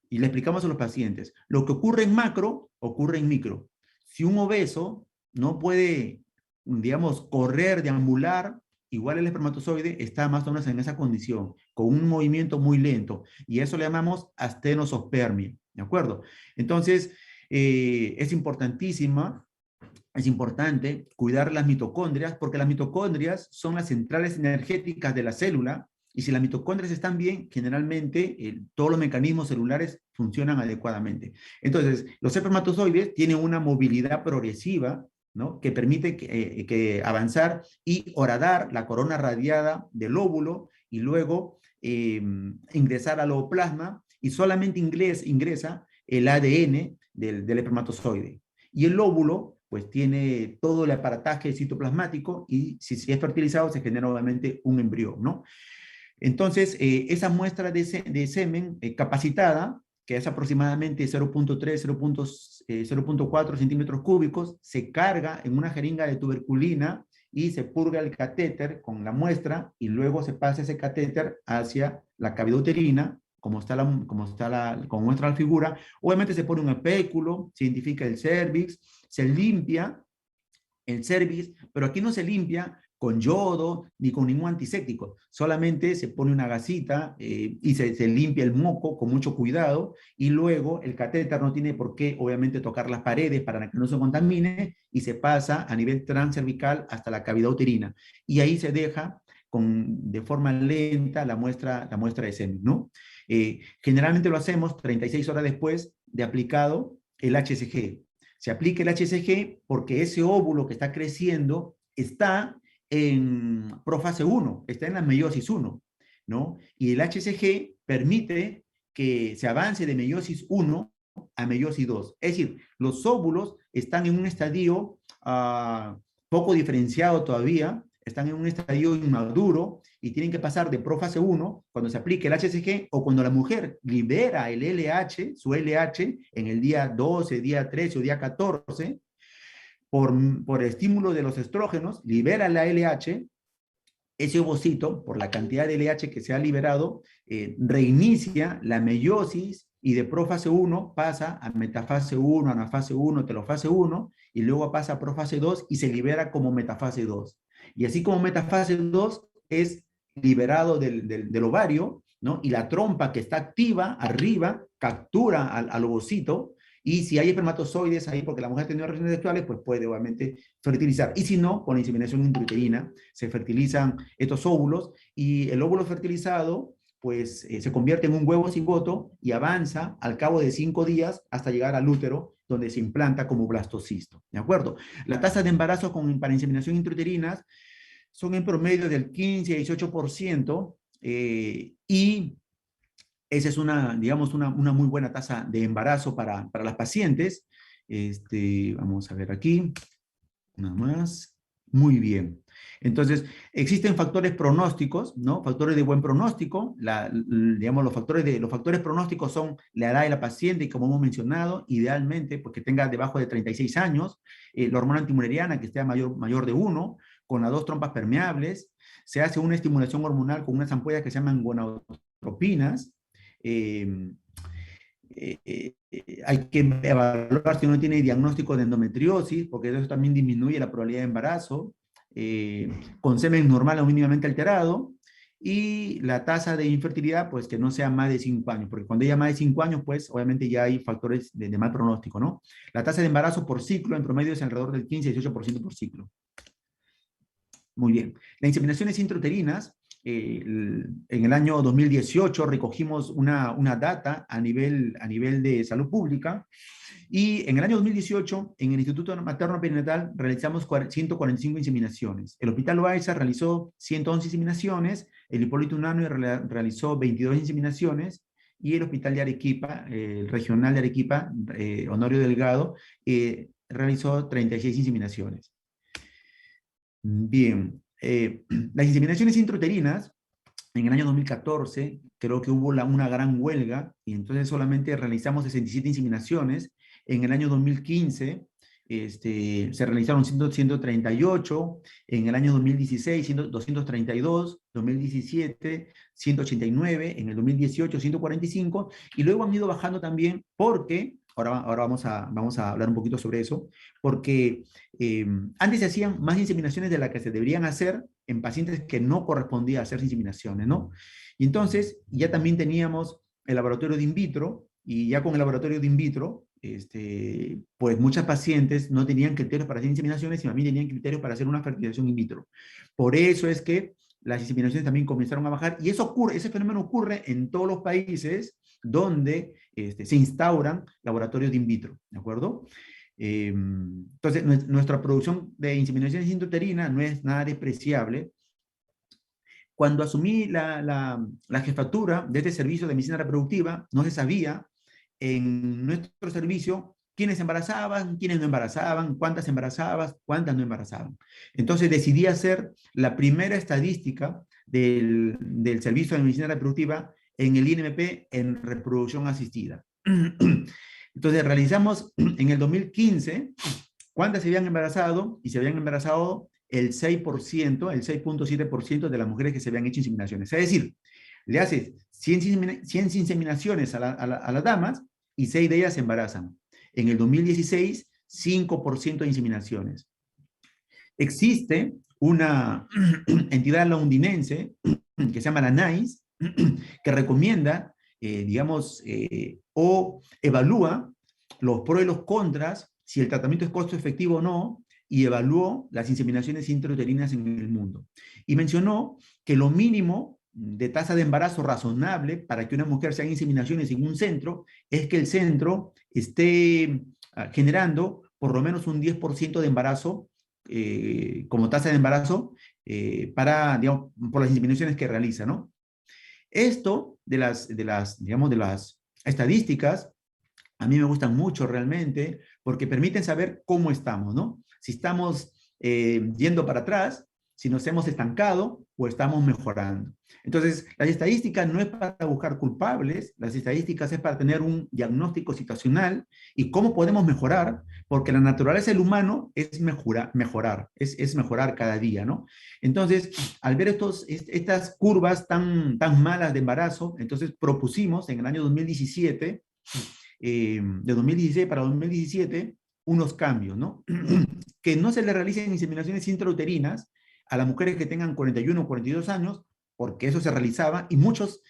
y le explicamos a los pacientes. Lo que ocurre en macro, ocurre en micro. Si un obeso no puede, digamos, correr, deambular, igual el espermatozoide está más o menos en esa condición, con un movimiento muy lento, y eso le llamamos astenosospermia, ¿de acuerdo? Entonces, es importante cuidar las mitocondrias, porque las mitocondrias son las centrales energéticas de la célula, y si las mitocondrias están bien, generalmente todos los mecanismos celulares funcionan adecuadamente. Entonces, los espermatozoides tienen una movilidad progresiva, ¿no?, que permite que avanzar y horadar la corona radiada del óvulo, y luego ingresar al ooplasma, y solamente ingresa el ADN del espermatozoide. Y el óvulo, pues tiene todo el aparataje citoplasmático y si es fertilizado se genera obviamente un embrión, ¿no? Entonces, esa muestra de semen capacitada, que es aproximadamente 0.3, 0.4 centímetros cúbicos, se carga en una jeringa de tuberculina y se purga el catéter con la muestra y luego se pasa ese catéter hacia la cavidad uterina, como muestra la figura. Obviamente se pone un espéculo, se identifica el cervix, se limpia el cervix, pero aquí no se limpia con yodo ni con ningún antiséptico, solamente se pone una gasita y se limpia el moco con mucho cuidado y luego el catéter no tiene por qué obviamente tocar las paredes para que no se contamine y se pasa a nivel transcervical hasta la cavidad uterina y ahí se deja de forma lenta la muestra de semen, ¿no? Generalmente lo hacemos 36 horas después de aplicado el HCG. Se aplica el HCG porque ese óvulo que está creciendo está en profase 1, está en la meiosis 1, ¿no? Y el HCG permite que se avance de meiosis 1 a meiosis 2. Es decir, los óvulos están en un estadio poco diferenciado todavía, están en un estadio inmaduro y tienen que pasar de profase 1 cuando se aplique el HCG o cuando la mujer libera el LH, su LH, en el día 12, día 13 o día 14, por estímulo de los estrógenos, libera la LH, ese ovocito, por la cantidad de LH que se ha liberado, reinicia la meiosis y de profase 1 pasa a metafase 1, anafase 1, telofase 1 y luego pasa a profase 2 y se libera como metafase 2. Y así como metafase 2 es liberado del ovario, ¿no? Y la trompa que está activa arriba captura al ovocito y si hay espermatozoides ahí porque la mujer ha tenido relaciones sexuales, pues puede obviamente fertilizar. Y si no, con la inseminación intrauterina se fertilizan estos óvulos y el óvulo fertilizado pues se convierte en un huevo cigoto y avanza al cabo de 5 días hasta llegar al útero donde se implanta como blastocisto, ¿de acuerdo? La tasa de embarazo para inseminación intrauterina son en promedio del 15 a 18% y esa es digamos, una muy buena tasa de embarazo para las pacientes. Vamos a ver aquí, nada más. Muy bien. Entonces, existen factores pronósticos, ¿no? Factores de buen pronóstico. Digamos, los factores pronósticos son la edad de la paciente, y como hemos mencionado, idealmente, pues que tenga debajo de 36 años, la hormona antimuleriana que esté mayor de 1, con las 2 trompas permeables. Se hace una estimulación hormonal con unas ampollas que se llaman gonadotropinas. Hay que evaluar si uno tiene diagnóstico de endometriosis, porque eso también disminuye la probabilidad de embarazo, con semen normal o mínimamente alterado, y la tasa de infertilidad, pues que no sea más de 5 años, porque cuando haya más de 5 años, pues obviamente ya hay factores de mal pronóstico, ¿no? La tasa de embarazo por ciclo en promedio es alrededor del 15-18% por ciento por ciclo. Muy bien. Las inseminaciones intrauterinas, en el año 2018 recogimos una data a nivel de salud pública y en el año 2018 en el Instituto Materno Perinatal realizamos 145 inseminaciones. El Hospital Loaiza realizó 111 inseminaciones, el Hipólito Unanue realizó 22 inseminaciones y el Hospital de Arequipa, el Regional de Arequipa, Honorio Delgado, realizó 36 inseminaciones. Bien, las inseminaciones intrauterinas, en el año 2014, creo que hubo una gran huelga y entonces solamente realizamos 67 inseminaciones. En el año 2015 se realizaron 138, en el año 2016 232, 2017 189, en el 2018 145 y luego han ido bajando también porque, ahora vamos a hablar un poquito sobre eso, porque antes se hacían más inseminaciones de las que se deberían hacer en pacientes que no correspondía hacer inseminaciones, ¿no? Y entonces ya también teníamos el laboratorio de in vitro, y ya con el laboratorio de in vitro, pues muchas pacientes no tenían criterios para hacer inseminaciones y también tenían criterios para hacer una fertilización in vitro. Por eso es que las inseminaciones también comenzaron a bajar, y ese fenómeno ocurre en todos los países donde se instauran laboratorios de in vitro, ¿de acuerdo? Entonces, nuestra producción de inseminaciones intrauterinas no es nada despreciable. Cuando asumí la jefatura de este servicio de medicina reproductiva, no se sabía en nuestro servicio quiénes embarazaban, quiénes no embarazaban, cuántas embarazaban, cuántas no embarazaban. Entonces decidí hacer la primera estadística del Servicio de Medicina Reproductiva en el INMP en reproducción asistida. Entonces realizamos en el 2015 cuántas se habían embarazado, y se habían embarazado el 6%, el 6.7% de las mujeres que se habían hecho inseminaciones. Es decir, le haces 100 inseminaciones a las damas y 6 de ellas se embarazan. En el 2016, 5% de inseminaciones. Existe una entidad londinense que se llama la NICE, que recomienda, digamos, o evalúa los pros y los contras, si el tratamiento es costo efectivo o no, y evaluó las inseminaciones intrauterinas en el mundo. Y mencionó que lo mínimo de tasa de embarazo razonable para que una mujer se haga inseminaciones en un centro es que el centro esté generando por lo menos un 10% de embarazo como tasa de embarazo para, digamos, por las inseminaciones que realiza, ¿no? Esto digamos, de las estadísticas, a mí me gustan mucho realmente porque permiten saber cómo estamos, ¿no? Si estamos yendo para atrás, si nos hemos estancado o estamos mejorando. Entonces, las estadísticas no es para buscar culpables, las estadísticas es para tener un diagnóstico situacional y cómo podemos mejorar, porque la naturaleza del humano es mejorar, es mejorar cada día, ¿no? Entonces, al ver estas curvas tan malas de embarazo, entonces propusimos en el año 2017, de 2016 para 2017, unos cambios, ¿no? Que no se le realicen inseminaciones intrauterinas a las mujeres que tengan 41 o 42 años, porque eso se realizaba, y muchos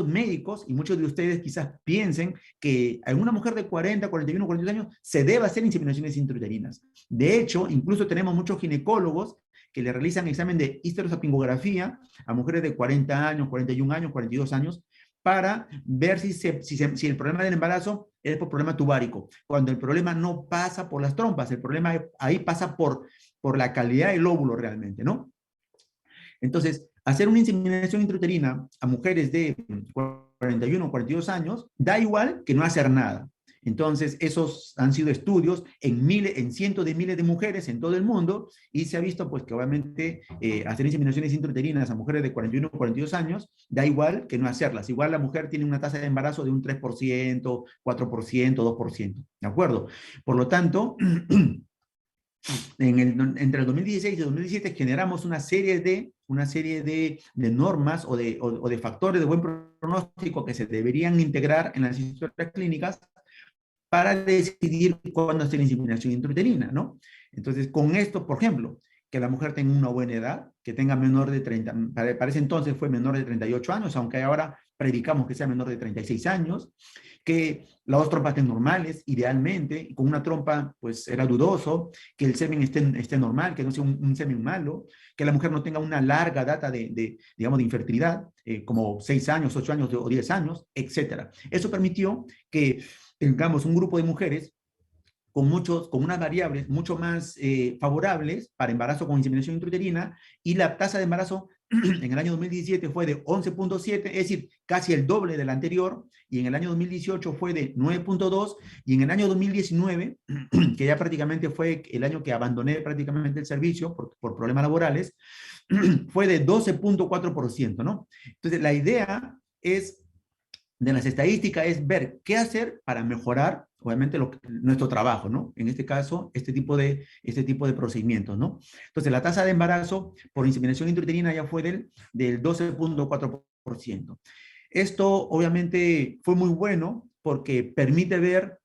médicos, y muchos de ustedes quizás piensen que a una mujer de 40, 41, 42 años se debe hacer inseminaciones intrauterinas. De hecho, incluso tenemos muchos ginecólogos que le realizan examen de histerosalpingografía a mujeres de 40 años, 41 años, 42 años, para ver si el problema del embarazo es por problema tubárico, cuando el problema no pasa por las trompas, el problema ahí pasa por la calidad del óvulo realmente, ¿no? Entonces, hacer una inseminación intrauterina a mujeres de 41 o 42 años da igual que no hacer nada. Entonces, esos han sido estudios en cientos de miles de mujeres en todo el mundo y se ha visto pues que obviamente hacer inseminaciones intrauterinas a mujeres de 41 o 42 años da igual que no hacerlas. Igual la mujer tiene una tasa de embarazo de un 3%, 4%, 2%, ¿de acuerdo? Por lo tanto, entre el 2016 y el 2017 generamos una serie de normas o de factores de buen pronóstico que se deberían integrar en las historias clínicas para decidir cuándo hacer inseminación intrauterina, ¿no? Entonces, con esto, por ejemplo, que la mujer tenga una buena edad, que tenga menor de 30, para ese entonces fue menor de 38 años, aunque ahora predicamos que sea menor de 36 años, que las dos trompas estén normales, idealmente, con una trompa, pues era dudoso, que el semen esté normal, que no sea un semen malo, que la mujer no tenga una larga data digamos, de infertilidad, como 6 años, 8 años o 10 años, etc. Eso permitió que tengamos un grupo de mujeres con unas variables mucho más favorables para embarazo con inseminación intrauterina, y la tasa de embarazo en el año 2017 fue de 11.7, es decir, casi el doble del anterior, y en el año 2018 fue de 9.2, y en el año 2019, que ya prácticamente fue el año que abandoné prácticamente el servicio por problemas laborales, fue de 12.4%, ¿no? Entonces, la idea de las estadísticas es ver qué hacer para mejorar, obviamente, nuestro trabajo, ¿no? En este caso, este tipo de procedimientos, ¿no? Entonces, la tasa de embarazo por inseminación intrauterina ya fue del 12.4%. Esto, obviamente, fue muy bueno porque permite ver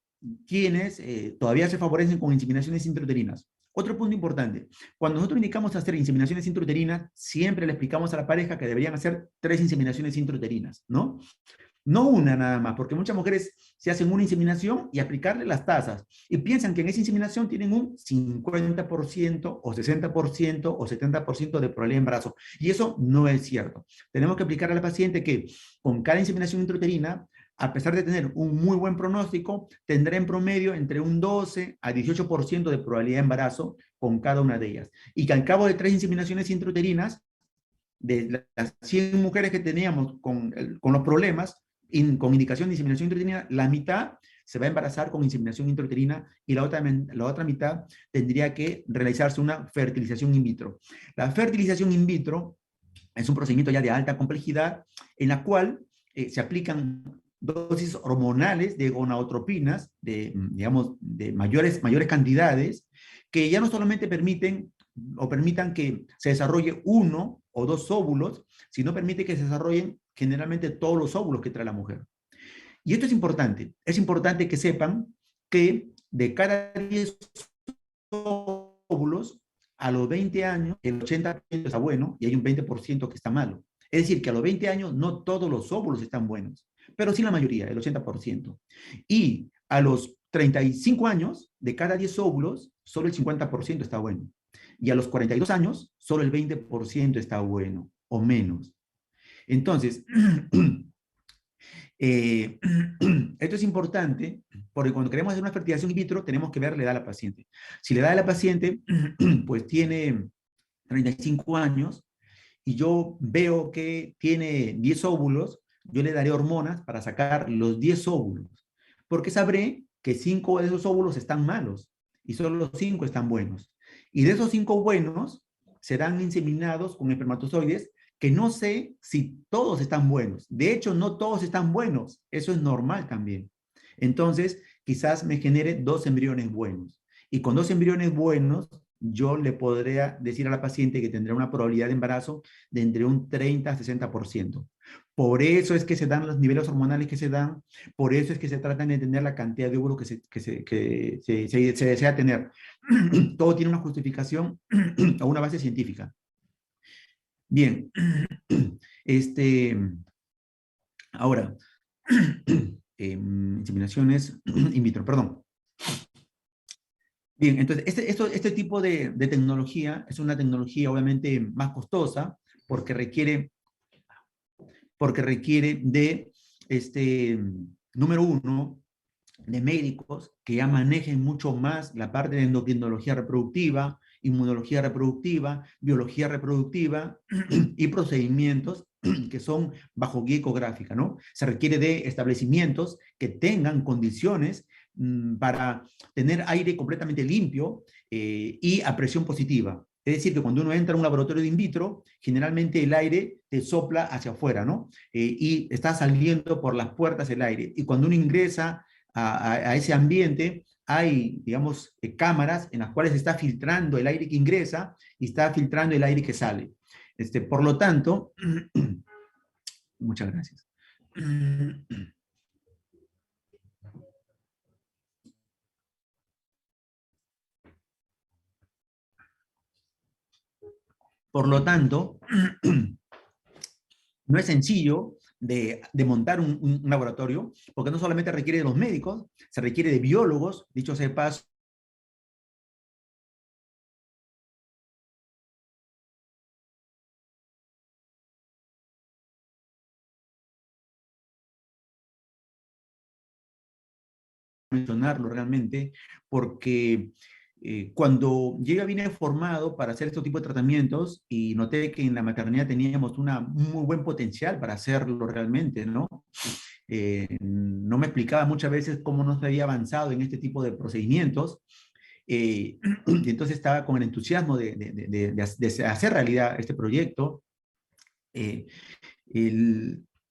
quiénes todavía se favorecen con inseminaciones intrauterinas. Otro punto importante, cuando nosotros indicamos hacer inseminaciones intrauterinas, siempre le explicamos a la pareja que deberían hacer 3 inseminaciones intrauterinas, ¿no? No una nada más, porque muchas mujeres se hacen una inseminación y aplicarle las tasas y piensan que en esa inseminación tienen un 50% o 60% o 70% de probabilidad de embarazo. Y eso no es cierto. Tenemos que explicar a la paciente que con cada inseminación intrauterina, a pesar de tener un muy buen pronóstico, tendrá en promedio entre un 12 a 18% de probabilidad de embarazo con cada una de ellas. Y que al cabo de 3 inseminaciones intrauterinas, de las 100 mujeres que teníamos con los problemas, con indicación de inseminación intrauterina, la mitad se va a embarazar con inseminación intrauterina y la otra mitad tendría que realizarse una fertilización in vitro. La fertilización in vitro es un procedimiento ya de alta complejidad en la cual se aplican dosis hormonales de gonadotropinas, digamos, de mayores cantidades, que ya no solamente permitan que se desarrolle uno o dos óvulos, sino permite que se desarrollen generalmente todos los óvulos que trae la mujer. Y esto es importante que sepan que de cada 10 óvulos, a los 20 años, el 80% está bueno y hay un 20% que está malo. Es decir, que a los 20 años no todos los óvulos están buenos, pero sí la mayoría, el 80%. Y a los 35 años, de cada 10 óvulos, solo el 50% está bueno. Y a los 42 años, solo el 20% está bueno o menos. Entonces, esto es importante porque cuando queremos hacer una fertilización in vitro tenemos que ver la edad a la paciente. Si la edad de la paciente pues tiene 35 años y yo veo que tiene 10 óvulos, yo le daré hormonas para sacar los 10 óvulos, porque sabré que 5 de esos óvulos están malos y solo los 5 están buenos. Y de esos 5 buenos serán inseminados con espermatozoides que no sé si todos están buenos. De hecho, no todos están buenos. Eso es normal también. Entonces, quizás me genere 2 embriones buenos. Y con 2 embriones buenos, yo le podría decir a la paciente que tendrá una probabilidad de embarazo de entre un 30 a 60%. Por eso es que se dan los niveles hormonales que se dan, por eso es que se tratan de tener la cantidad de óvulos se desea tener. Todo tiene una justificación o una base científica. Bien, ahora, inseminaciones in vitro, perdón. Bien, entonces, este tipo de tecnología es una tecnología obviamente más costosa porque requiere de, número uno, de médicos que ya manejen mucho más la parte de endocrinología reproductiva, inmunología reproductiva, biología reproductiva y procedimientos que son bajo guía ecográfica, ¿no? Se requiere de establecimientos que tengan condiciones para tener aire completamente limpio y a presión positiva. Es decir, que cuando uno entra a un laboratorio de in vitro, generalmente el aire te sopla hacia afuera, ¿no? Y está saliendo por las puertas el aire. Y cuando uno ingresa a ese ambiente, hay, digamos, cámaras en las cuales se está filtrando el aire que ingresa y está filtrando el aire que sale. Por lo tanto, muchas gracias. Por lo tanto, no es sencillo de montar un laboratorio, porque no solamente requiere de los médicos, se requiere de biólogos, dicho sea de paso, mencionarlo realmente, porque cuando yo ya vine formado para hacer este tipo de tratamientos y noté que en la maternidad teníamos un muy buen potencial para hacerlo realmente, ¿no? No me explicaba muchas veces cómo no se había avanzado en este tipo de procedimientos. Y entonces estaba con el entusiasmo de hacer realidad este proyecto. Eh,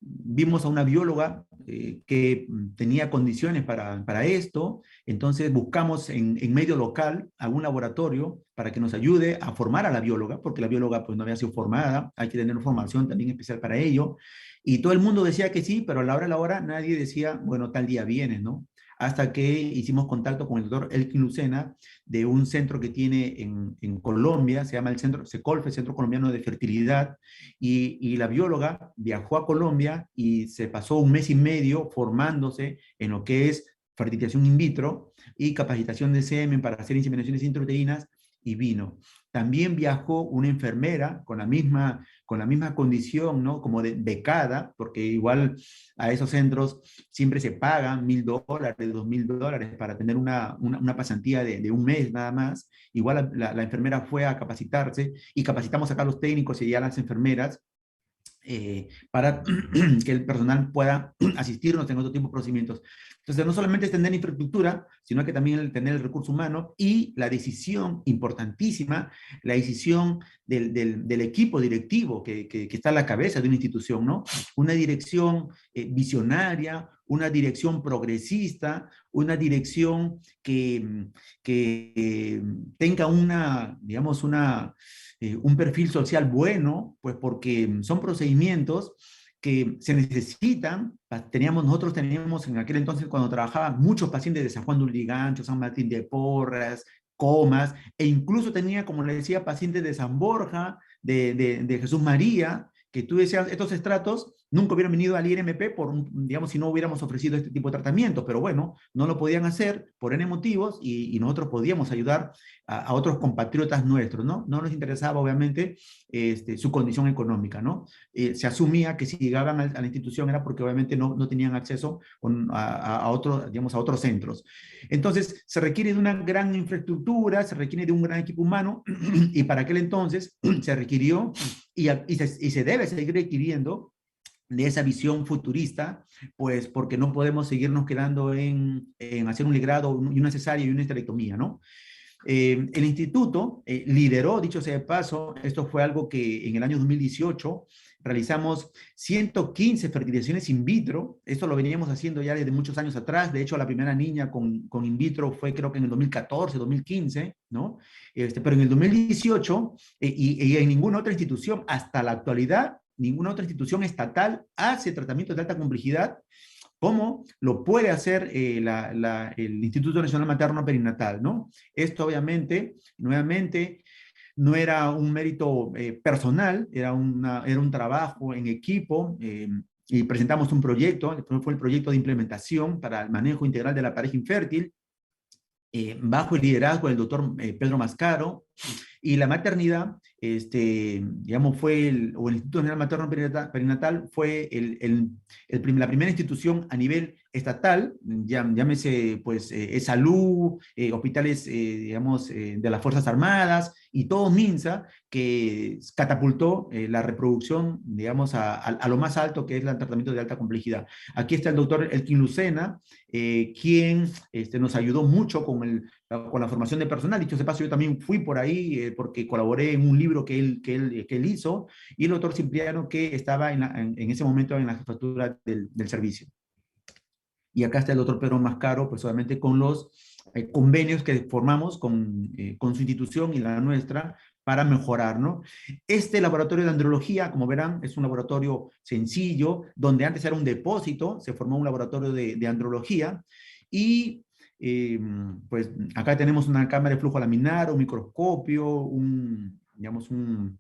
Vimos a una bióloga que tenía condiciones para esto, entonces buscamos en medio local algún laboratorio para que nos ayude a formar a la bióloga, porque la bióloga pues no había sido formada, hay que tener una formación también especial para ello, y todo el mundo decía que sí, pero a la hora nadie decía, bueno, tal día vienes, ¿no? Hasta que hicimos contacto con el doctor Elkin Lucena de un centro que tiene en Colombia, se llama el Centro SECOLFE, Centro Colombiano de Fertilidad, y la bióloga viajó a Colombia y se pasó un mes y medio formándose en lo que es fertilización in vitro y capacitación de semen para hacer inseminaciones intrauterinas y vino. También viajó una enfermera con la misma condición, ¿no? Como de becada, porque igual a esos centros siempre se pagan $1,000, $2,000 para tener una pasantía de un mes nada más. Igual la enfermera fue a capacitarse y capacitamos acá a los técnicos y ya a las enfermeras para que el personal pueda asistirnos en otro tipo de procedimientos. Entonces, no solamente es tener infraestructura, sino que también el tener el recurso humano y la decisión importantísima, la decisión del equipo directivo que está a la cabeza de una institución, ¿no? Una dirección visionaria, una dirección progresista, una dirección que tenga una, digamos, un perfil social bueno, pues porque son procedimientos que se necesitan. Nosotros teníamos en aquel entonces, cuando trabajaba, muchos pacientes de San Juan de Urigancho, San Martín de Porras, Comas, e incluso tenía, como le decía, pacientes de San Borja, de Jesús María, que tú decías, estos estratos nunca hubieran venido al INMP digamos, si no hubiéramos ofrecido este tipo de tratamiento, pero bueno, no lo podían hacer por N motivos y nosotros podíamos ayudar a otros compatriotas nuestros, ¿no? No nos interesaba, obviamente, su condición económica, ¿no? Se asumía que si llegaban a la institución era porque obviamente no tenían acceso digamos, a otros centros. Entonces, se requiere de una gran infraestructura, se requiere de un gran equipo humano, y para aquel entonces se requirió y se debe seguir requiriendo de esa visión futurista, pues porque no podemos seguirnos quedando en hacer un ligrado y una cesárea y una esterectomía, ¿no? El instituto lideró, dicho sea de paso, esto fue algo que en el año 2018 realizamos 115 fertilizaciones in vitro. Esto lo veníamos haciendo ya desde muchos años atrás. De hecho, la primera niña con in vitro fue creo que en el 2014, 2015, ¿no? Pero en el 2018 y en ninguna otra institución hasta la actualidad, ninguna otra institución estatal hace tratamientos de alta complejidad como lo puede hacer el Instituto Nacional Materno Perinatal, ¿no? Esto obviamente, nuevamente, no era un mérito personal, era un trabajo en equipo, y presentamos un proyecto, fue el proyecto de implementación para el manejo integral de la pareja infértil, bajo el liderazgo del doctor Pedro Mascaro, y la maternidad, digamos, o el Instituto Nacional Materno Perinatal fue la primera institución a nivel estatal, llámese, pues, salud, hospitales, digamos, de las Fuerzas Armadas, y todo MINSA, que catapultó la reproducción, digamos, a lo más alto, que es el tratamiento de alta complejidad. Aquí está el doctor Elkin Lucena, quien nos ayudó mucho con la formación de personal. Dicho sea paso, yo también fui por ahí porque colaboré en un libro que él hizo, y el doctor Cipriano, que estaba en ese momento en la jefatura del servicio. Y acá está el doctor Pedro Mascaro, pues obviamente con los convenios que formamos con su institución y la nuestra para mejorar, ¿no? Este laboratorio de andrología, como verán, es un laboratorio sencillo, donde antes era un depósito, se formó un laboratorio de andrología, y pues acá tenemos una cámara de flujo laminar, un microscopio, digamos, un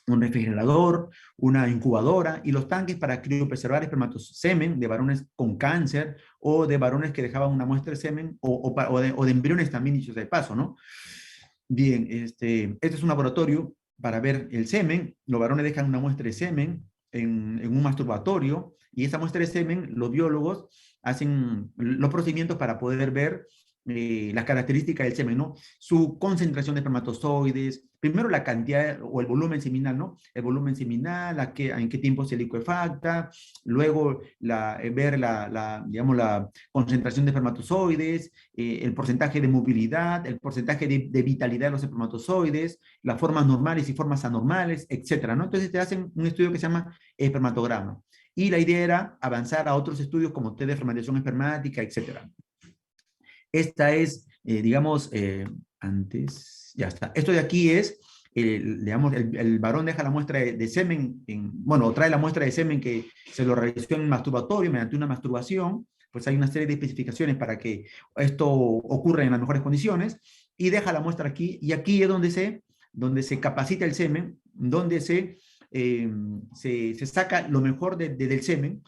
refrigerador, una incubadora y los tanques para criopreservar espermatosemen de varones con cáncer o de varones que dejaban una muestra de semen o de embriones también, dicho sea de paso, ¿no? Bien, este es un laboratorio para ver el semen. Los varones dejan una muestra de semen en un masturbatorio, y esa muestra de semen, los biólogos hacen los procedimientos para poder ver las características del semen, ¿no? Su concentración de espermatozoides, primero la cantidad o el volumen seminal, ¿no? El volumen seminal, en qué tiempo se liquefacta, luego ver digamos, la concentración de espermatozoides, el porcentaje de movilidad, el porcentaje de vitalidad de los espermatozoides, las formas normales y formas anormales, etcétera, ¿no? Entonces te hacen un estudio que se llama espermatograma. Y la idea era avanzar a otros estudios como test de fermentación espermática, etcétera. Esta es, digamos, antes, ya está. Esto de aquí es, digamos, el varón deja la muestra de semen, bueno, trae la muestra de semen que se lo realizó en un masturbatorio mediante una masturbación. Pues hay una serie de especificaciones para que esto ocurra en las mejores condiciones, y deja la muestra aquí, y aquí es donde se capacita el semen, donde se saca lo mejor del semen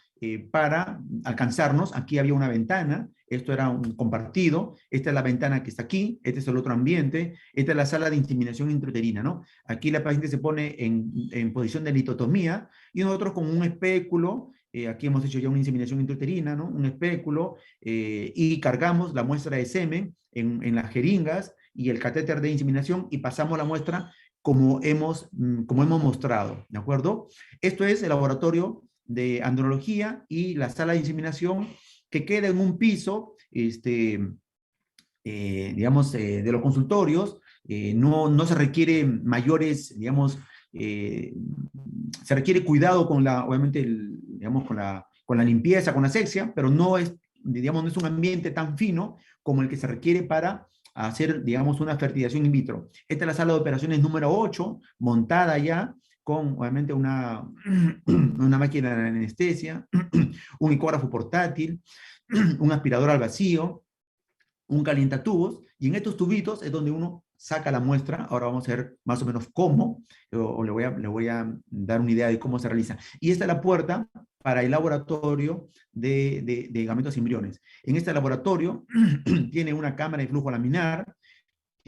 para alcanzarnos. Aquí había una ventana, esto era un compartido, esta es la ventana que está aquí, este es el otro ambiente, esta es la sala de inseminación intrauterina, ¿no? Aquí la paciente se pone en posición de litotomía, y nosotros con un espéculo, aquí hemos hecho ya una inseminación intrauterina, ¿no? Un espéculo, y cargamos la muestra de semen en las jeringas y el catéter de inseminación, y pasamos la muestra como hemos mostrado, ¿de acuerdo? Esto es el laboratorio de andrología y la sala de inseminación que queda en un piso, digamos, de los consultorios. No se requiere mayores, digamos, se requiere cuidado con obviamente, digamos, con la limpieza, con la asepsia, pero no es, digamos, no es un ambiente tan fino como el que se requiere para hacer, digamos, una fertilización in vitro. Esta es la sala de operaciones número 8, montada ya, con obviamente una máquina de anestesia, un ecógrafo portátil, un aspirador al vacío, un calientatubos, y en estos tubitos es donde uno saca la muestra. Ahora vamos a ver más o menos cómo, o le voy a dar una idea de cómo se realiza. Y esta es la puerta para el laboratorio de gametos y embriones. En este laboratorio tiene una cámara de flujo laminar,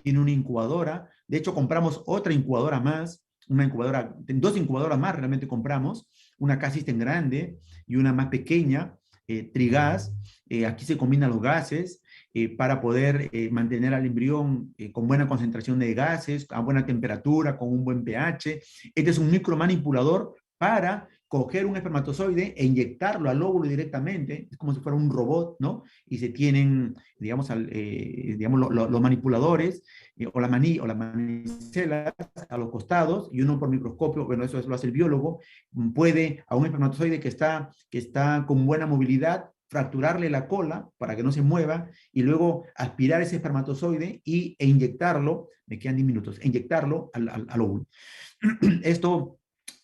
tiene una incubadora. De hecho, compramos otra incubadora más, dos incubadoras más realmente compramos, una K-System grande y una más pequeña, trigas. Aquí se combinan los gases para poder mantener al embrión con buena concentración de gases, a buena temperatura, con un buen pH. Este es un micromanipulador para coger un espermatozoide e inyectarlo al óvulo directamente, es como si fuera un robot, ¿no? Y se tienen, digamos, los manipuladores o las manicelas a los costados, y uno por microscopio, bueno, eso lo hace el biólogo, puede a un espermatozoide que está con buena movilidad fracturarle la cola para que no se mueva y luego aspirar ese espermatozoide e inyectarlo, me quedan 10 minutos, inyectarlo al óvulo.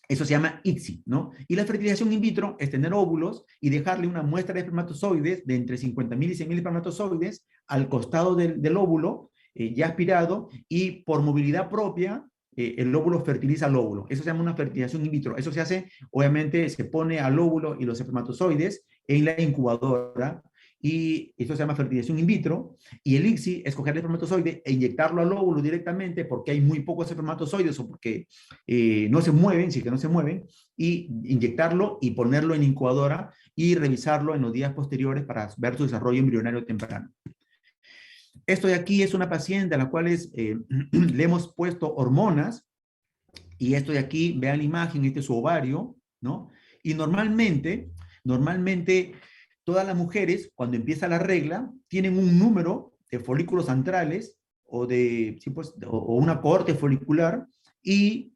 Eso se llama ICSI, ¿no? Y la fertilización in vitro es tener óvulos y dejarle una muestra de espermatozoides de entre 50.000 y 100.000 espermatozoides al costado del óvulo, ya aspirado, y por movilidad propia, el óvulo fertiliza al óvulo. Eso se llama una fertilización in vitro. Eso se hace, obviamente, se pone al óvulo y los espermatozoides en la incubadora, y eso se llama fertilización in vitro. Y el ICSI es coger el espermatozoide e inyectarlo al óvulo directamente, porque hay muy pocos espermatozoides o porque no se mueven, sí que no se mueven, y inyectarlo y ponerlo en incubadora y revisarlo en los días posteriores para ver su desarrollo embrionario temprano. Esto de aquí es una paciente a la cual le hemos puesto hormonas, y esto de aquí, vean la imagen, este es su ovario, ¿no? Y normalmente todas las mujeres, cuando empieza la regla, tienen un número de folículos antrales o una cohorte folicular, y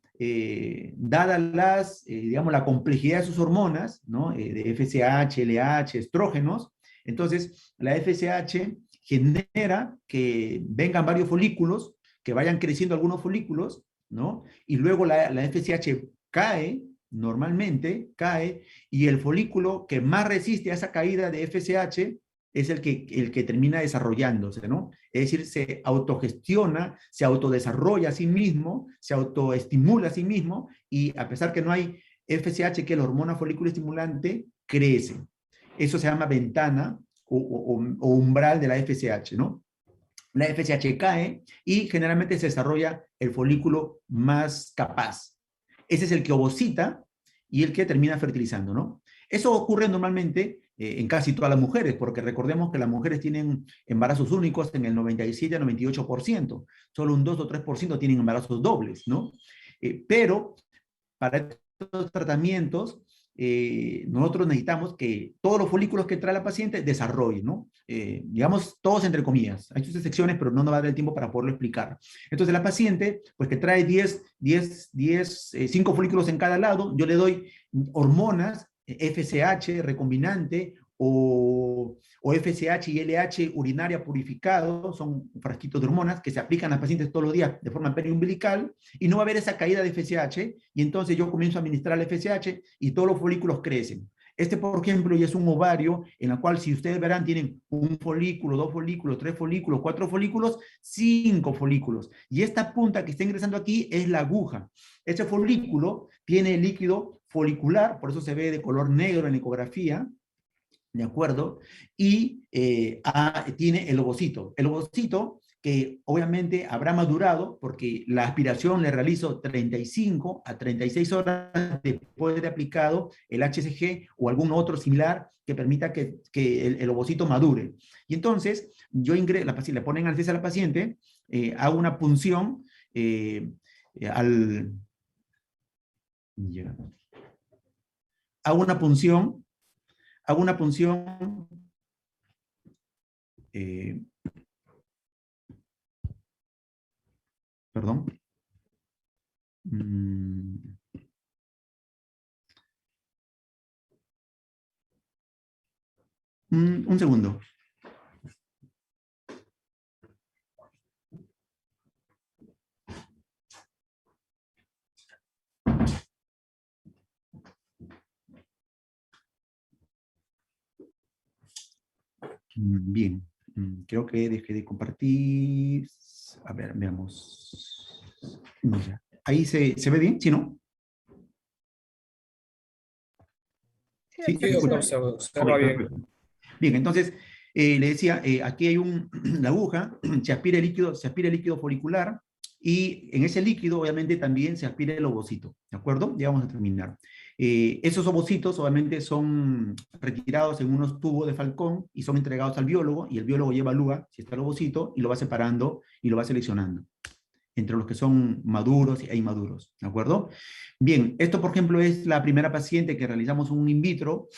dadas digamos, la complejidad de sus hormonas, ¿no? De FSH, LH, estrógenos, entonces la FSH genera que vengan varios folículos, que vayan creciendo algunos folículos, ¿no? Y luego la FSH cae, normalmente cae, y el folículo que más resiste a esa caída de FSH es el que termina desarrollándose, ¿no? Es decir, se autogestiona, se autodesarrolla a sí mismo, se autoestimula a sí mismo, y a pesar que no hay FSH, que es la hormona folículo estimulante, crece. Eso se llama ventana o umbral de la FSH, ¿no? La FSH cae y generalmente se desarrolla el folículo más capaz. Ese es el que ovocita y el que termina fertilizando, ¿no? Eso ocurre normalmente en casi todas las mujeres, porque recordemos que las mujeres tienen embarazos únicos en el 97 a 98%, solo un 2 o 3% tienen embarazos dobles, ¿no? Pero para estos tratamientos, nosotros necesitamos que todos los folículos que trae la paciente desarrollen, ¿no? Digamos, todos entre comillas. Hay sus excepciones, pero no nos va a dar el tiempo para poderlo explicar. Entonces, la paciente, pues que trae 5 folículos en cada lado, yo le doy hormonas, FSH recombinante, o FSH y LH urinaria purificado, son frasquitos de hormonas que se aplican a los pacientes todos los días de forma periumbilical, y no va a haber esa caída de FSH, y entonces yo comienzo a administrar el FSH y todos los folículos crecen. Este, por ejemplo, ya es un ovario en el cual, si ustedes verán, tienen un folículo, 2 folículos, 3 folículos, 4 folículos, 5 folículos. Y esta punta que está ingresando aquí es la aguja. Este folículo tiene líquido folicular, por eso se ve de color negro en la ecografía, ¿de acuerdo? Y tiene el ovocito. El ovocito que obviamente habrá madurado, porque la aspiración le realizo 35 a 36 horas después de aplicado el HCG o algún otro similar que permita que el ovocito madure. Y entonces yo le ponen anestesia a la paciente, hago una punción al... Ya. Hago una punción, hago una punción, perdón. Un segundo. Bien, creo que dejé de compartir. A ver, veamos. Mira, ahí se ve bien, ¿sí, no? Sí, Sí, Sí, ¿me doctor, escucha? se Ok, observa bien. perfecto. Bien, entonces, le decía, aquí hay la aguja, se aspira el líquido folicular y en ese líquido obviamente también se aspira el ovocito, ¿de acuerdo? Ya vamos a terminar. Esos ovocitos obviamente son retirados en unos tubos de Falcón y son entregados al biólogo y el biólogo lleva lúa, si está el ovocito, y lo va separando y lo va seleccionando entre los que son maduros e inmaduros, ¿de acuerdo? Bien, esto por ejemplo es la primera paciente que realizamos un in vitro.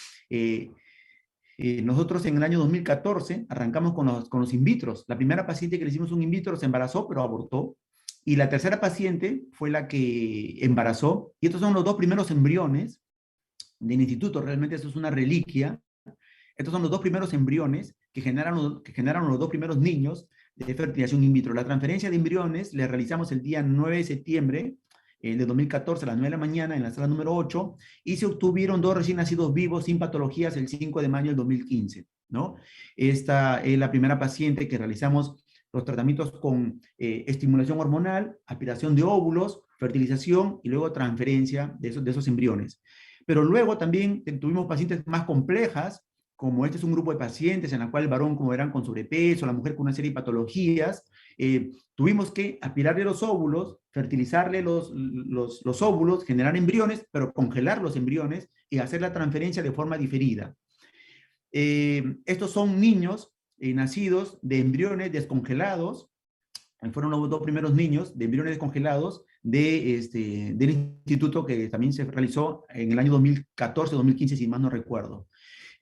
Nosotros en el año 2014 arrancamos con los in vitros. La primera paciente que le hicimos un in vitro se embarazó, pero abortó. Y la tercera paciente fue la que embarazó. Y estos son los dos primeros embriones del instituto. Realmente eso es una reliquia. Estos son los dos primeros embriones que generaron los dos primeros niños de fertilización in vitro. La transferencia de embriones la realizamos el día 9 de septiembre de 2014 a las 9 de la mañana en la sala número 8 y se obtuvieron dos recién nacidos vivos sin patologías el 5 de mayo del 2015, ¿no? Esta es la primera paciente que realizamos los tratamientos con estimulación hormonal, aspiración de óvulos, fertilización y luego transferencia de esos embriones. Pero luego también tuvimos pacientes más complejas, como este es un grupo de pacientes en la cual el varón, como verán, con sobrepeso, la mujer con una serie de patologías, tuvimos que aspirarle los óvulos, fertilizarle los óvulos, generar embriones, pero congelar los embriones y hacer la transferencia de forma diferida. Estos son niños nacidos de embriones descongelados, fueron los dos primeros niños de embriones descongelados del instituto que también se realizó en el año 2014-2015, si mal no recuerdo.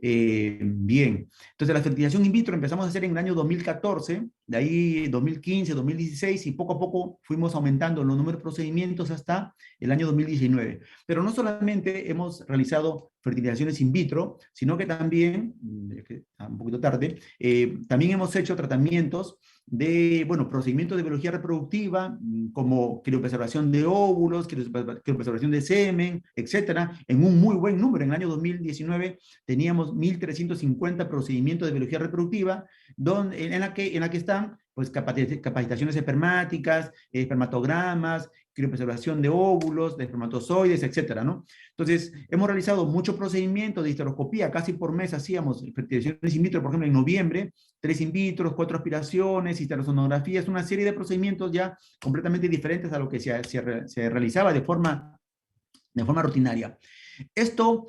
Bien, entonces la fertilización in vitro empezamos a hacer en el año 2014, de ahí 2015, 2016 y poco a poco fuimos aumentando los números de procedimientos hasta el año 2019. Pero no solamente hemos realizado fertilizaciones in vitro, sino que también, un poquito tarde, también hemos hecho tratamientos de, bueno, procedimientos de biología reproductiva, como criopreservación de óvulos, criopreservación de semen, etcétera, en un muy buen número. En el año 2019 teníamos 1.350 procedimientos de biología reproductiva, en la que están pues, capacitaciones espermáticas, espermatogramas, criopreservación de óvulos, de espermatozoides, etcétera, ¿no? Entonces, hemos realizado muchos procedimientos de histeroscopía, casi por mes hacíamos fertilizaciones in vitro, por ejemplo, en noviembre, 3 in vitro, 4 aspiraciones, histerosonografías, una serie de procedimientos ya completamente diferentes a lo que se realizaba de forma rutinaria. Esto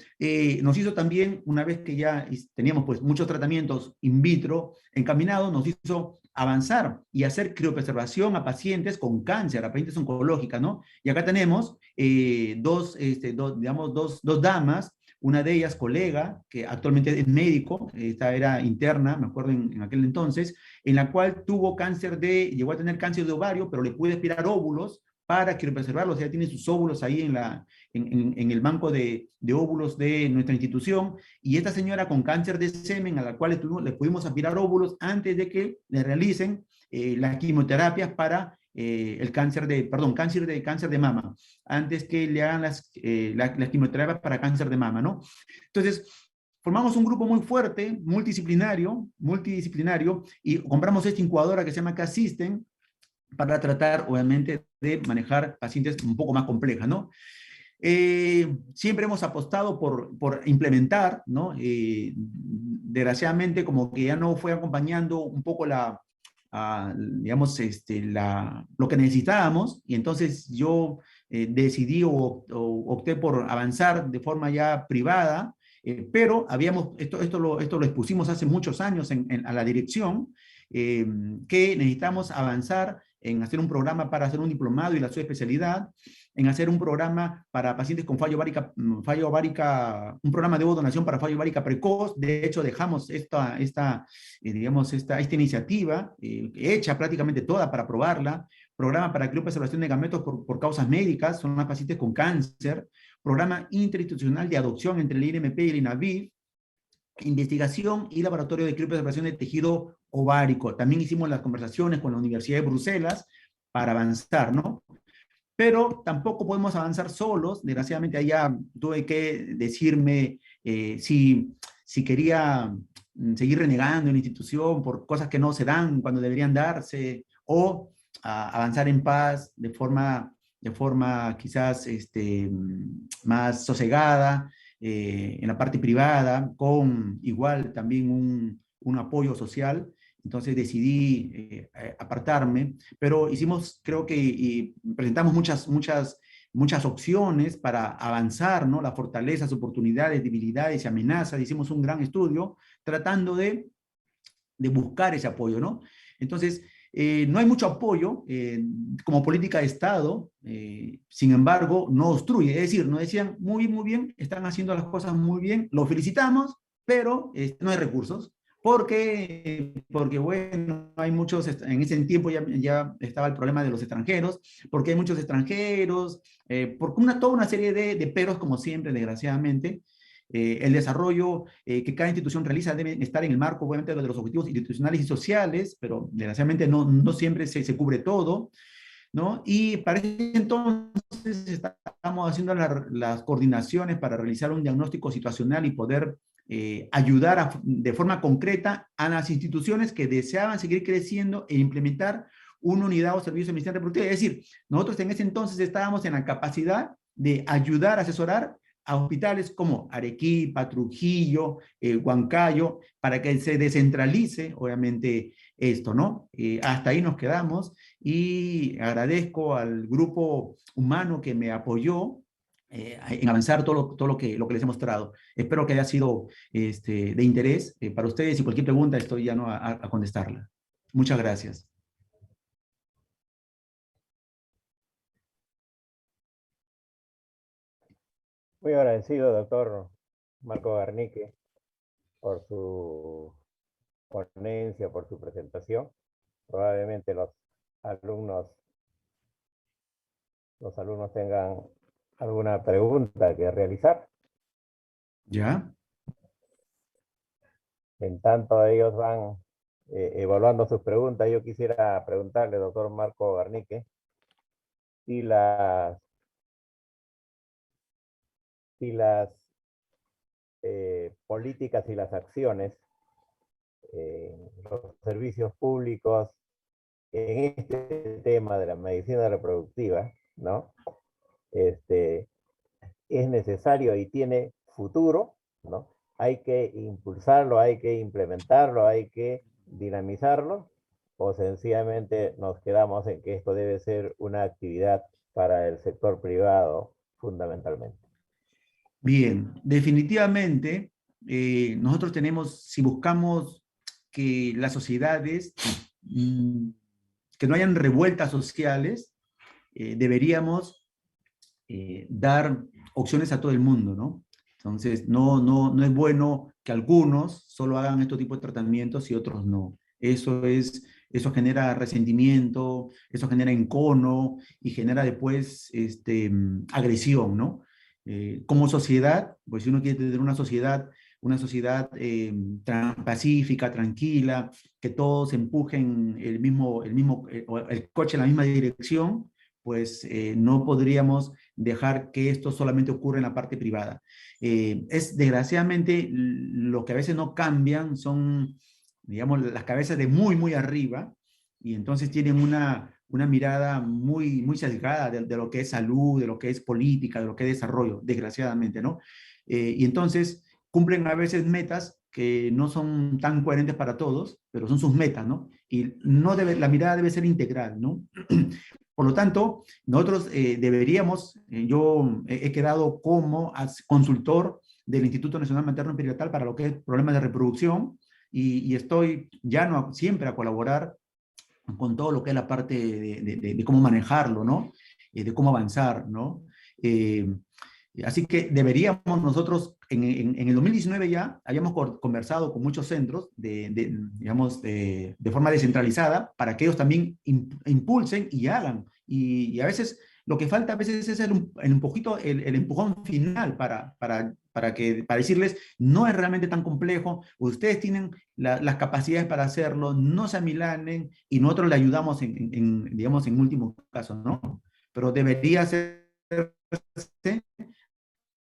nos hizo también, una vez que ya teníamos pues muchos tratamientos in vitro encaminados, nos hizo avanzar y hacer criopreservación a pacientes con cáncer, a pacientes oncológicas, ¿no? Y acá tenemos dos damas, una de ellas colega, que actualmente es médico, esta era interna, me acuerdo en aquel entonces, en la cual llegó a tener cáncer de ovario, pero le pude aspirar óvulos para criopreservarlos, ya tiene sus óvulos ahí en el banco de óvulos de nuestra institución, y esta señora con cáncer de semen, a la cual le pudimos aspirar óvulos antes de que le realicen las quimioterapias para cáncer de mama, antes que le hagan las quimioterapias para cáncer de mama, ¿no? Entonces, formamos un grupo muy fuerte, multidisciplinario, y compramos esta incubadora que se llama K-System, para tratar, obviamente, de manejar pacientes un poco más complejas, ¿no? Siempre hemos apostado por implementar, ¿no? Desgraciadamente, como que ya no fue acompañando un poco digamos, lo que necesitábamos, y entonces yo decidí o opté por avanzar de forma ya privada, pero esto lo expusimos hace muchos años a la dirección, que necesitamos avanzar en hacer un programa para hacer un diplomado y la subespecialidad, en hacer un programa para pacientes con fallo ovárica, un programa de donación para fallo ovárica precoz. De hecho, dejamos digamos, esta iniciativa hecha prácticamente toda para probarla. Programa para criopreservación de gametos por causas médicas, son las pacientes con cáncer. Programa interinstitucional de adopción entre el INMP y el INAVIF. Investigación y laboratorio de criopreservación de tejido ovárico. También hicimos las conversaciones con la Universidad de Bruselas para avanzar, ¿no? Pero tampoco podemos avanzar solos. Desgraciadamente allá tuve que decirme si quería seguir renegando en la institución por cosas que no se dan cuando deberían darse, o avanzar en paz de forma quizás más sosegada, en la parte privada, con igual también un apoyo social. Entonces decidí apartarme, pero hicimos, creo que, y presentamos muchas opciones para avanzar, ¿no? Las fortalezas, oportunidades, debilidades y amenazas. Hicimos un gran estudio tratando de buscar ese apoyo, ¿no? Entonces, no hay mucho apoyo como política de Estado, sin embargo, no obstruye. Es decir, nos decían, muy bien, están haciendo las cosas muy bien, lo felicitamos, pero no hay recursos. Porque bueno, hay muchos, en ese tiempo ya estaba el problema de los extranjeros, porque hay muchos extranjeros, porque toda una serie de peros, como siempre, desgraciadamente. El desarrollo que cada institución realiza debe estar en el marco, obviamente, de los objetivos institucionales y sociales, pero desgraciadamente no siempre se cubre todo, ¿no? Y para ese entonces estamos haciendo las coordinaciones para realizar un diagnóstico situacional y poder ayudar de forma concreta a las instituciones que deseaban seguir creciendo e implementar una unidad o servicio de medicina reproductiva. Es decir, nosotros en ese entonces estábamos en la capacidad de ayudar, asesorar a hospitales como Arequipa, Trujillo, Huancayo, para que se descentralice, obviamente, esto, ¿no? Hasta ahí nos quedamos y agradezco al grupo humano que me apoyó en avanzar todo lo que les he mostrado. Espero que haya sido de interés para ustedes y cualquier pregunta estoy ya no a contestarla. Muchas gracias. Muy agradecido, doctor Marco Garnique, por su ponencia, por su presentación. Probablemente los alumnos tengan alguna pregunta que realizar. ¿Ya? En tanto ellos van evaluando sus preguntas, yo quisiera preguntarle, doctor Marco Garnique, si las políticas y las acciones, los servicios públicos en este tema de la medicina reproductiva, ¿no? Es necesario y tiene futuro, ¿no? Hay que impulsarlo, hay que implementarlo, hay que dinamizarlo, o sencillamente nos quedamos en que esto debe ser una actividad para el sector privado fundamentalmente. Bien, definitivamente nosotros tenemos, si buscamos que las sociedades, que no hayan revueltas sociales, deberíamos dar opciones a todo el mundo, ¿no? Entonces, no es bueno que algunos solo hagan este tipo de tratamientos y otros no. Eso genera resentimiento, eso genera encono y genera después agresión, ¿no? Como sociedad, pues si uno quiere tener una sociedad pacífica, tranquila, que todos empujen el coche en la misma dirección, pues no podríamos dejar que esto solamente ocurra en la parte privada. Desgraciadamente, lo que a veces no cambian son, digamos, las cabezas de muy arriba, y entonces tienen una mirada muy sesgada de lo que es salud, de lo que es política, de lo que es desarrollo, desgraciadamente, ¿no? Y entonces cumplen a veces metas que no son tan coherentes para todos, pero son sus metas, ¿no? Y la mirada debe ser integral, ¿no? Por lo tanto, nosotros deberíamos, yo he quedado como consultor del Instituto Nacional Materno Perinatal para lo que es problemas de reproducción y estoy siempre a colaborar con todo lo que es la parte de cómo manejarlo, ¿no? De cómo avanzar, ¿no? Eh, Así que deberíamos nosotros, en el 2019 ya, habíamos conversado con muchos centros, digamos, de forma descentralizada, para que ellos también impulsen y hagan. Y a veces, lo que falta a veces es un poquito, el empujón final para decirles, no es realmente tan complejo, ustedes tienen las capacidades para hacerlo, no se amilanen, y nosotros le ayudamos digamos, en último caso, ¿no? Pero debería ser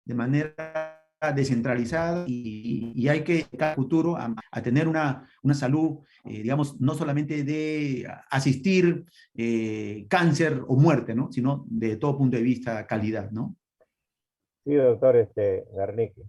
de manera descentralizada y hay que a futuro a tener una salud, digamos, no solamente de asistir cáncer o muerte, ¿no? Sino de todo punto de vista calidad, ¿no? Sí, doctor Garnica.